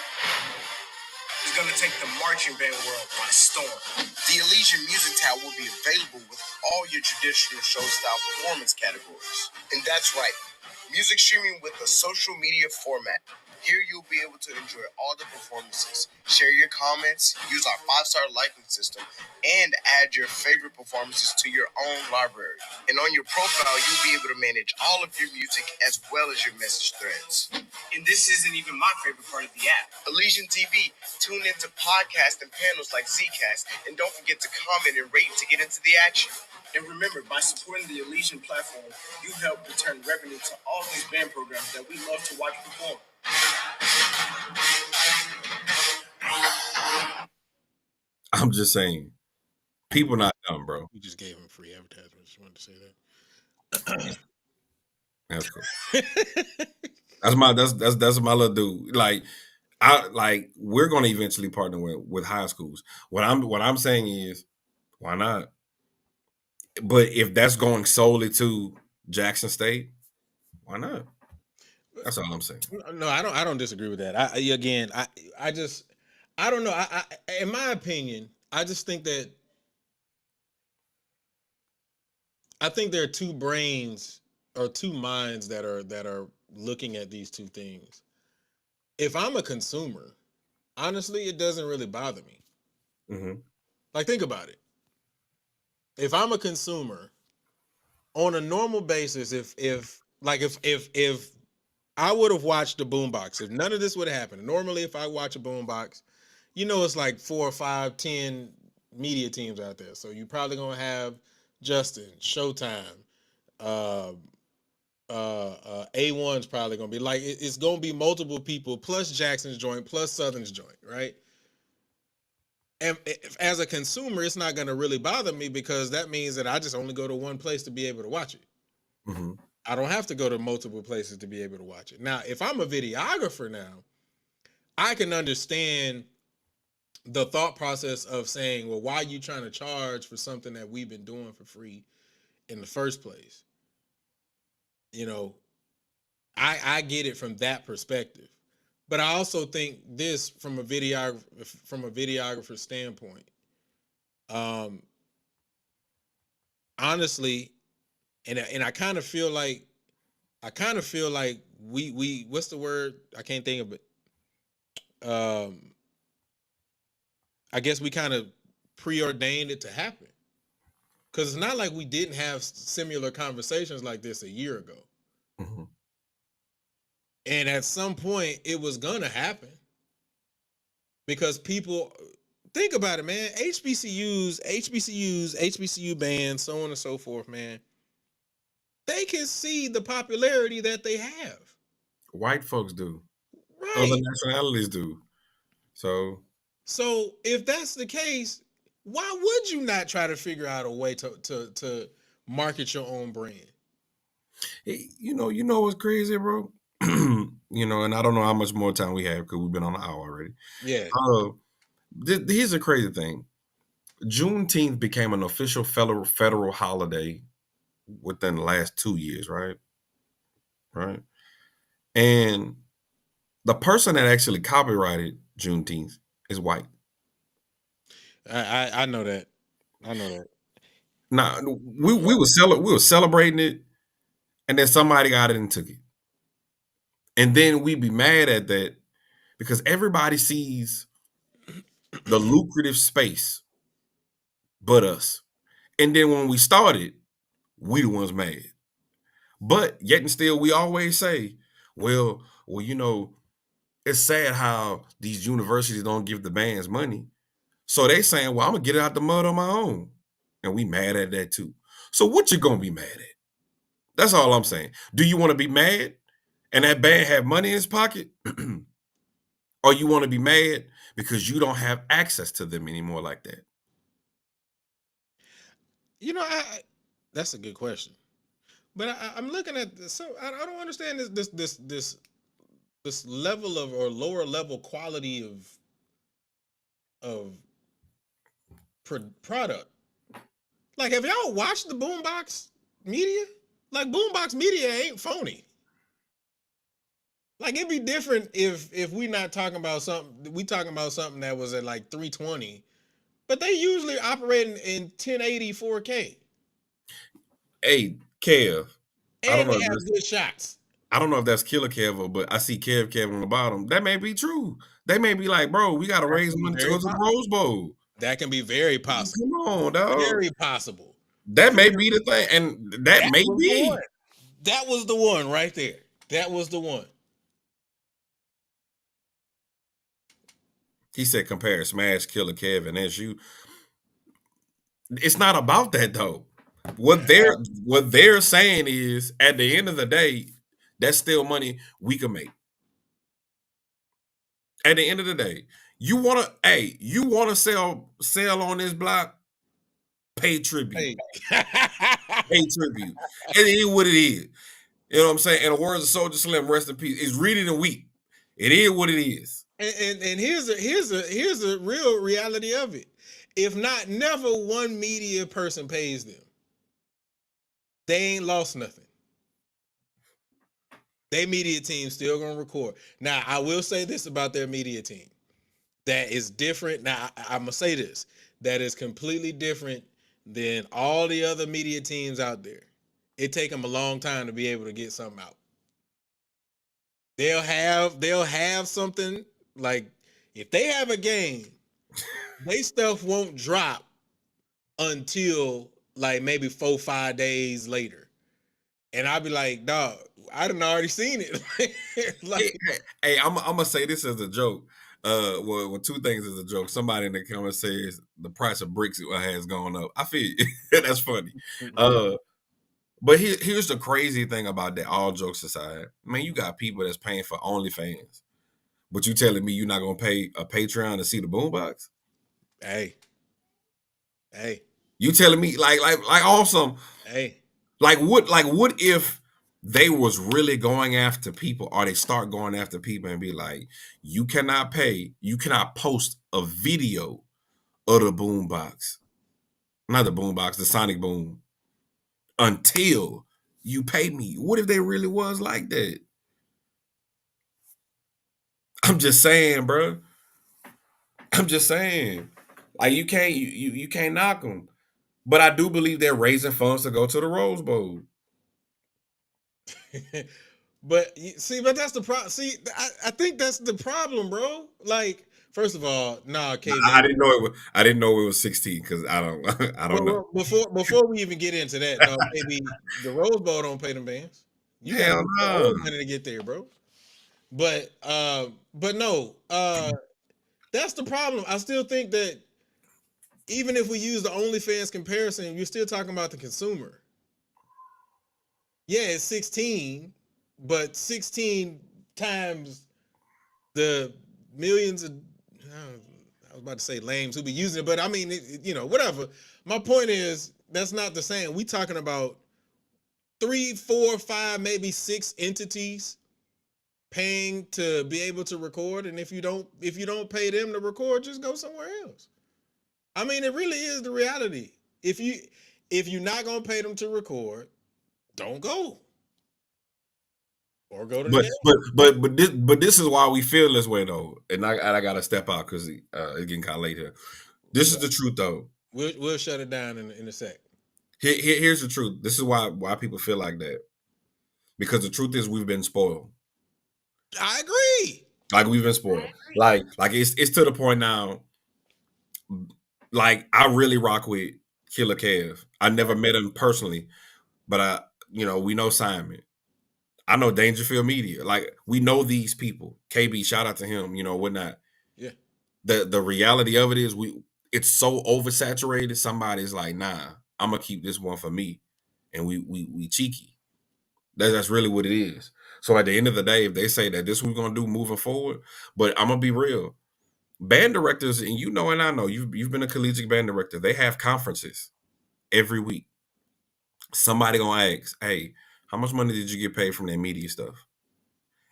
is going to take the marching band world by storm. The Elysian Music Tab will be available with all your traditional show-style performance categories. And that's right, music streaming with a social media format. Here you'll be able to enjoy all the performances, share your comments, use our 5-star liking system, and add your favorite performances to your own library. And on your profile, you'll be able to manage all of your music as well as your message threads. And this isn't even my favorite part of the app. Elysian TV. Tune into podcasts and panels like Zcast, and don't forget to comment and rate to get into the action. And remember, by supporting the Elysian platform, you help return revenue to all these band programs that we love to watch perform. I'm just saying, people not dumb, bro. We just gave him free advertisement. Just wanted to say that. That's cool. That's my little dude. We're gonna eventually partner with high schools. What I'm saying is, why not? But if that's going solely to Jackson State, why not? That's all I'm saying. No, I don't disagree with that. I don't know. In my opinion, I just think that I think there are two brains or two minds that are looking at these two things. If I'm a consumer, honestly, it doesn't really bother me. Mm-hmm. Like, think about it. If I'm a consumer, on a normal basis, if I would have watched the Boombox, if none of this would have happened. Normally, if I watch a Boombox, it's like 4 or 5, 10 media teams out there. So you're probably gonna have Justin, Showtime, A1's probably gonna be like it's gonna be multiple people plus Jackson's joint plus Southern's joint, right? And as a consumer, it's not gonna really bother me because that means that I just only go to one place to be able to watch it. Mm-hmm. I don't have to go to multiple places to be able to watch it. Now, if I'm a videographer now, I can understand the thought process of saying, well, why are you trying to charge for something that we've been doing for free in the first place? I get it from that perspective. But I also think this from a videographer standpoint. Honestly, and I kind of feel like we what's the word? I can't think of it. I guess we kind of preordained it to happen. Because it's not like we didn't have similar conversations like this a year ago. Mm-hmm. And at some point, it was going to happen. Because people, think about it, man. HBCU bands, so on and so forth, man. They can see the popularity that they have. White folks do. Right. Other nationalities do. So if that's the case, why would you not try to figure out a way to market your own brand? hey, you know what's crazy, bro? And I don't know how much more time we have because we've been on an hour already. Yeah. Here's a crazy thing. Juneteenth became an official federal holiday within the last 2 years, right? Right. And the person that actually copyrighted Juneteenth is white. I know that. I know that. Now we were celebrating it, and then somebody got it and took it. And then we be mad at that because everybody sees the lucrative space but us. And then when we started, we the ones mad. But yet and still, we always say, well, it's sad how these universities don't give the bands money. So they saying, well, I'm gonna get it out the mud on my own. And we mad at that too. So what you gonna be mad at? That's all I'm saying. Do you want to be mad and that band have money in his pocket? Or you want to be mad because you don't have access to them anymore like that? That's a good question. But I'm looking at this, so I don't understand this level of or lower level quality of product. Like, have y'all watched the Boombox media? Like, Boombox media ain't phony. Like, it'd be different if we not talking about something. We talking about something that was at like 320, but they usually operating in 1080 4K. Hey, Kev, I don't And know. they have good shots. I don't know if that's Killer Kev, but I see Kev on the bottom. That may be true. They may be like, bro, we got to raise money to Very go to the possible. Rose Bowl. That can be very possible. Come on, dog. Very possible. That may be the thing, and that may was the be. one. That was the one right there. That was the one. He said, compare Smash, Killer Kev, and SU. It's not about that though. What they're saying is, at the end of the day, that's still money we can make. At the end of the day, you wanna sell on this block, pay tribute. Hey. Pay tribute. And it is what it is. You know what I'm saying? In the words of Soldier Slim, rest in peace. It's reading and weep. It is what it is. And here's a real reality of it. If not, never one media person pays them. They ain't lost nothing. Their media team still gonna record. Now, I will say this about their media team. That is different. Now, I'm gonna say this. That is completely different than all the other media teams out there. It take them a long time to be able to get something out. They'll have something like, if they have a game, they stuff won't drop until like maybe 4-5 days later. And I'll be like, dog, I done already seen it. Like, hey, I'm gonna say this as a joke. Well, two things as a joke. Somebody in the comments says the price of bricks has gone up. I feel that's funny. But here's the crazy thing about that. All jokes aside, man, you got people that's paying for OnlyFans, but you telling me you're not gonna pay a Patreon to see the boombox? Hey, you telling me like awesome? Hey, like what if they was really going after people, or they start going after people and be like, you cannot post a video of the boombox, not the boombox, the sonic boom, until you pay me. What if they really was like that? I'm just saying, bro. I'm just saying. Like, you can't knock them. But I do believe they're raising funds to go to the Rose Bowl. But that's the problem. See, I think that's the problem, bro. Like, first of all, nah, I didn't know it was 16 because I don't know. Before we even get into that, no, maybe the Rose Bowl don't pay them bands. You got no money to get there, bro. But no, that's the problem. I still think that even if we use the OnlyFans comparison, you're still talking about the consumer. Yeah, it's 16, but 16 times the millions of, I was about to say lames who be using it, but I mean, whatever. My point is, that's not the same. We talking about 3, 4, 5, maybe 6 entities paying to be able to record, and if you don't pay them to record, just go somewhere else. I mean, it really is the reality. If you're not gonna pay them to record, don't go. Or go to but this is why we feel this way though, and I gotta step out because it's getting kind of late here. This is the truth though. We'll shut it down in a sec. Here's the truth. This is why people feel like that, because the truth is we've been spoiled. I agree. Like, we've been spoiled. Like it's to the point now. Like, I really rock with Killer Kev. I never met him personally, but we know Simon. I know Dangerfield Media. Like, we know these people. KB, shout out to him, whatnot. Yeah. The reality of it is it's so oversaturated. Somebody's like, nah, I'm gonna keep this one for me. And we cheeky. That's really what it is. So at the end of the day, if they say that this we're gonna do moving forward, but I'm gonna be real. Band directors, and and I know you've been a collegiate band director, they have conferences every week. Somebody gonna ask, hey, how much money did you get paid from that media stuff?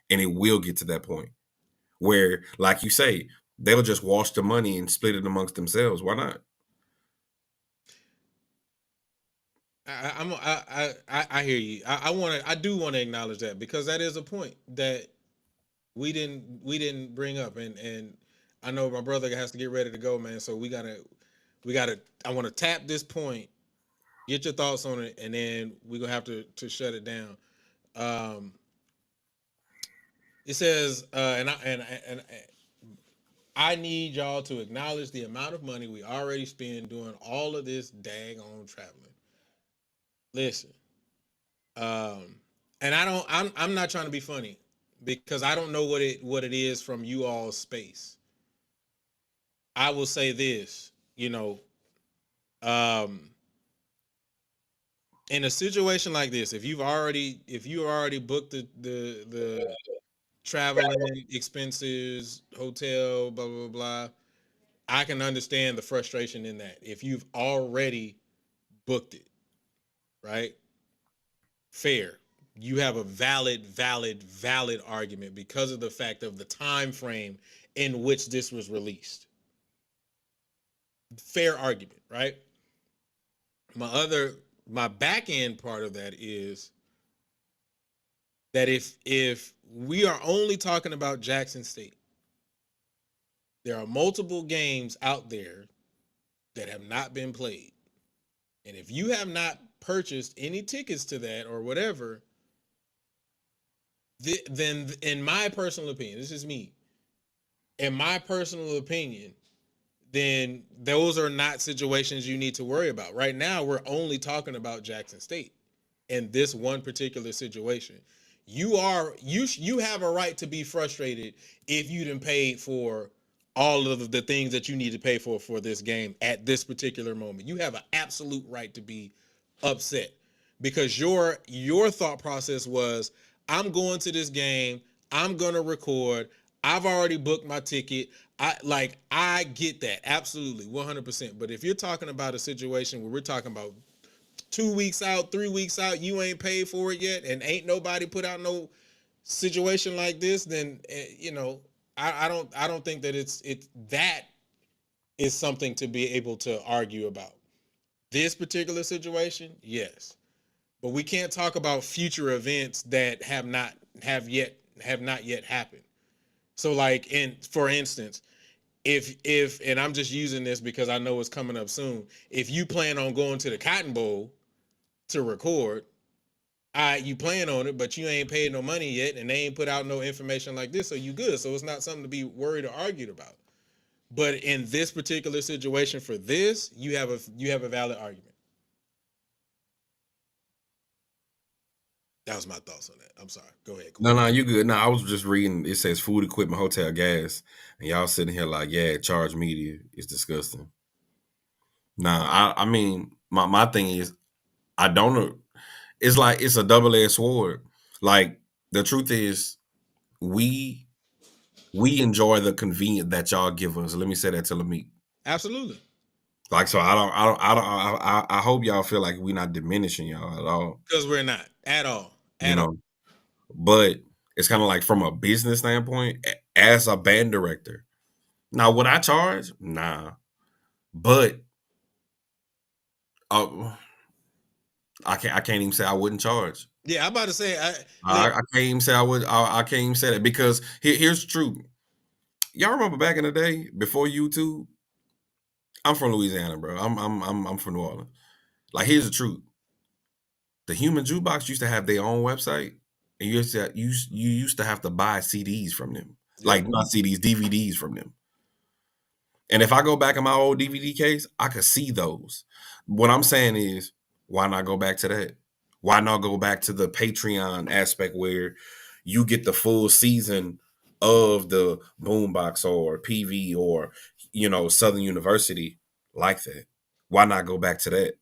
And it will get to that point where, like you say, they'll just wash the money and split it amongst themselves. Why not? I hear you. I do want to acknowledge that, because that is a point that we didn't bring up, and I know my brother has to get ready to go, man. So we gotta. I want to tap this point, get your thoughts on it, and then we're gonna have to shut it down. It says, I need y'all to acknowledge the amount of money we already spend doing all of this daggone traveling. Listen, and I'm not trying to be funny because I don't know what it is from you all's space. I will say this, um, in a situation like this, if you already booked the traveling expenses, hotel, blah blah blah, I can understand the frustration in that. If you've already booked it, right? Fair. You have a valid argument because of the fact of the time frame in which this was released. Fair argument, right? My back end part of that is that if we are only talking about Jackson State, there are multiple games out there that have not been played. And if you have not purchased any tickets to that or whatever, then in my personal opinion, this is me. In my personal opinion, then those are not situations you need to worry about. Right now, we're only talking about Jackson State in this one particular situation. You have a right to be frustrated if you didn't pay for all of the things that you need to pay for this game at this particular moment. You have an absolute right to be upset because your thought process was, I'm going to this game, I'm going to record, I've already booked my ticket. I get that absolutely 100%. But if you're talking about a situation where we're talking about 2 weeks out, 3 weeks out, you ain't paid for it yet, and ain't nobody put out no situation like this, then I don't think that it's that is something to be able to argue about. This particular situation, yes, but we can't talk about future events that have not yet happened. So, like, for instance, if and I'm just using this because I know it's coming up soon. If you plan on going to the Cotton Bowl to record, you plan on it, but you ain't paid no money yet, and they ain't put out no information like this, so you good. So it's not something to be worried or argued about. But in this particular situation, for this, you have a valid argument. That was my thoughts on that. I'm sorry. Go ahead. No, you good. No, I was just reading. It says food, equipment, hotel, gas, and y'all sitting here like, yeah, charge media is disgusting. Nah, I mean, my thing is, I don't know. It's like it's a double-edged sword. Like the truth is, we we enjoy the convenience that y'all give us. Let me say that to the meat. Absolutely. Like so, I hope y'all feel like we're not diminishing y'all at all. Because we're not at all. You At all. know, but it's kind of like from a business standpoint, as a band director. Now, would I charge? Nah, but uh, I can't even say I wouldn't charge. Yeah, I'm about to say. I can't even say I would. I can't even say that because here's the truth. Y'all remember back in the day before YouTube? I'm from Louisiana, bro. I'm from New Orleans. Like here's the truth. The Human Jukebox used to have their own website, and you used to have to buy CDs from them, Yep. like not CDs, DVDs from them. And if I go back in my old DVD case, I could see those. What I'm saying is, why not go back to that? Why not go back to the Patreon aspect where you get the full season of the Boombox or PV or Southern University like that? Why not go back to that?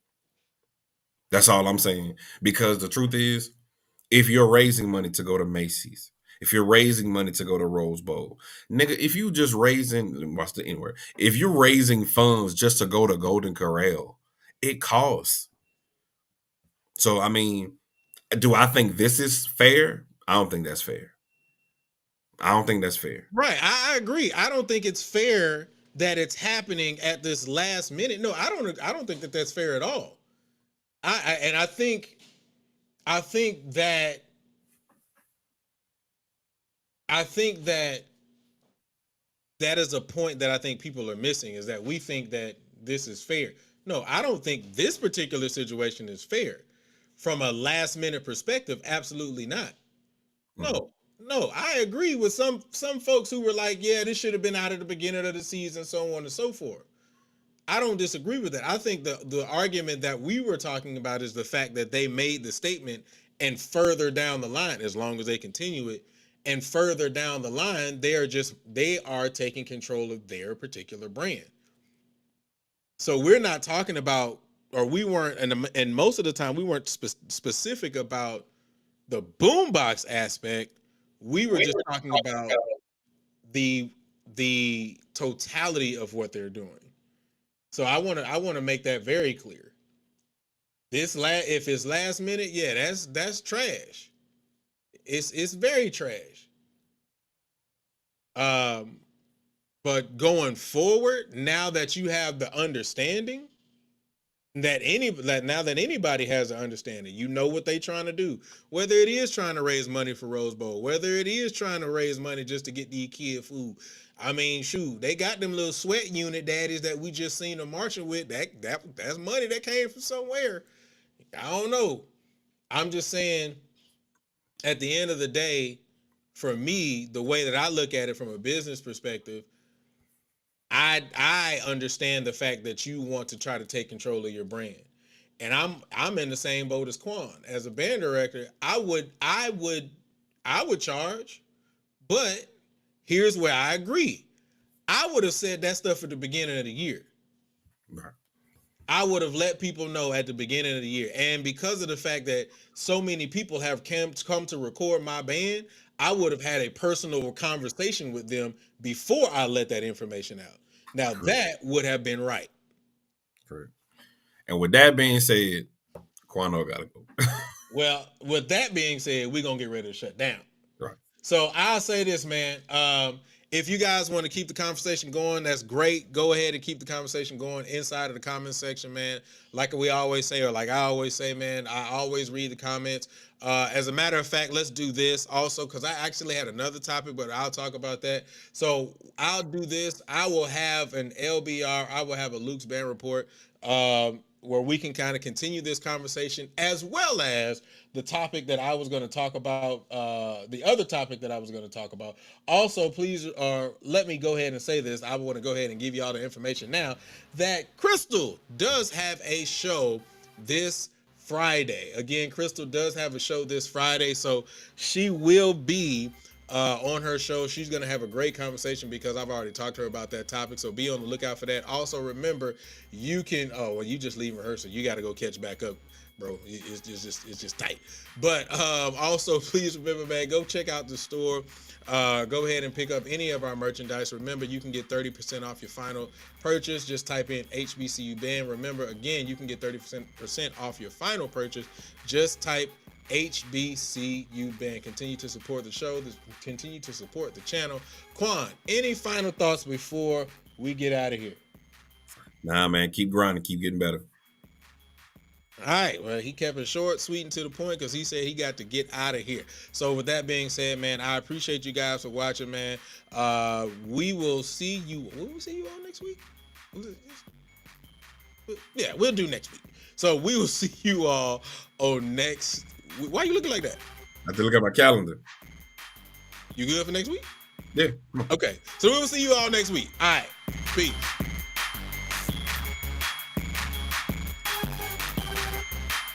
That's all I'm saying. Because the truth is, if you're raising money to go to Macy's, if you're raising money to go to Rose Bowl, nigga, if you just raising, what's the N word? If you're raising funds just to go to Golden Corral, it costs. So, I mean, do I think this is fair? I don't think that's fair. I don't think that's fair. Right. I agree. I don't think it's fair that it's happening at this last minute. No, I don't. I don't think that that's fair at all. And I think that that is a point that I think people are missing, is that we think that this is fair. No, I don't think this particular situation is fair. From a last minute perspective, absolutely not. No. No, I agree with some folks who were like, yeah, this should have been out at the beginning of the season, so on and so forth. I don't disagree with that. I think the argument that we were talking about is the fact that they made the statement and further down the line, as long as they continue it, and further down the line, they are taking control of their particular brand. So we're not talking about, or we weren't, and most of the time we weren't specific about the boombox aspect. We were just talking about the totality of what they're doing. So I want to make that very clear. If it's last minute, yeah, that's trash. It's very trash. But going forward, now that you have the understanding that now that anybody has an understanding, you know what they trying to do. Whether it is trying to raise money for Rose Bowl, whether it is trying to raise money just to get these kids food. I mean, shoot, they got them little sweat unit daddies that we just seen them marching with. That's money that came from somewhere. I don't know. I'm just saying, at the end of the day, for me, the way that I look at it from a business perspective, I understand the fact that you want to try to take control of your brand. And I'm in the same boat as Quan. As a band director, I would charge, but here's where I agree. I would have said that stuff at the beginning of the year. Right. I would have let people know at the beginning of the year. And because of the fact that so many people have come to record my band, I would have had a personal conversation with them before I let that information out. Now, Correct. that would have been right. Correct. And with that being said, Quano got to go. Well, with that being said, we're going to get ready to shut down. Right. So I'll say this, man. If you guys want to keep the conversation going, that's great. Go ahead and keep the conversation going inside of the comment section, man. Like we always say, or like I always say, man, I always read the comments. As a matter of fact, let's do this also, because I actually had another topic, but I'll talk about that. So I'll do this. I will have an LBR. I will have a Luke's Band Report where we can kind of continue this conversation, as well as the topic that I was going to talk about, the other topic that I was going to talk about. Also, please let me go ahead and say this. I want to go ahead and give you all the information now that Crystal does have a show this Friday. Again, Crystal does have a show this Friday, so she will be on her show. She's going to have a great conversation because I've already talked to her about that topic, so be on the lookout for that. Also, remember, you can, you just leave rehearsal. You got to go catch back up, bro. It's just tight. But also, please remember, man, go check out the store. Go ahead and pick up any of our merchandise. Remember, you can get 30% off your final purchase. Just type in HBCU Band. Remember, again, you can get 30% off your final purchase. Just type HBCU Band. Continue to support the show. Continue to support the channel. Quan, any final thoughts before we get out of here? Nah, man, keep grinding, keep getting better. All right, well, he kept it short, sweet, and to the point because he said he got to get out of here. So with that being said, man, I appreciate you guys for watching, man. We will see you. Will we see you all next week? Yeah, we'll do next week. So we will see you all on next. Why are you looking like that? I have to look at my calendar. You good for next week? Yeah. Okay, so we will see you all next week. All right, peace.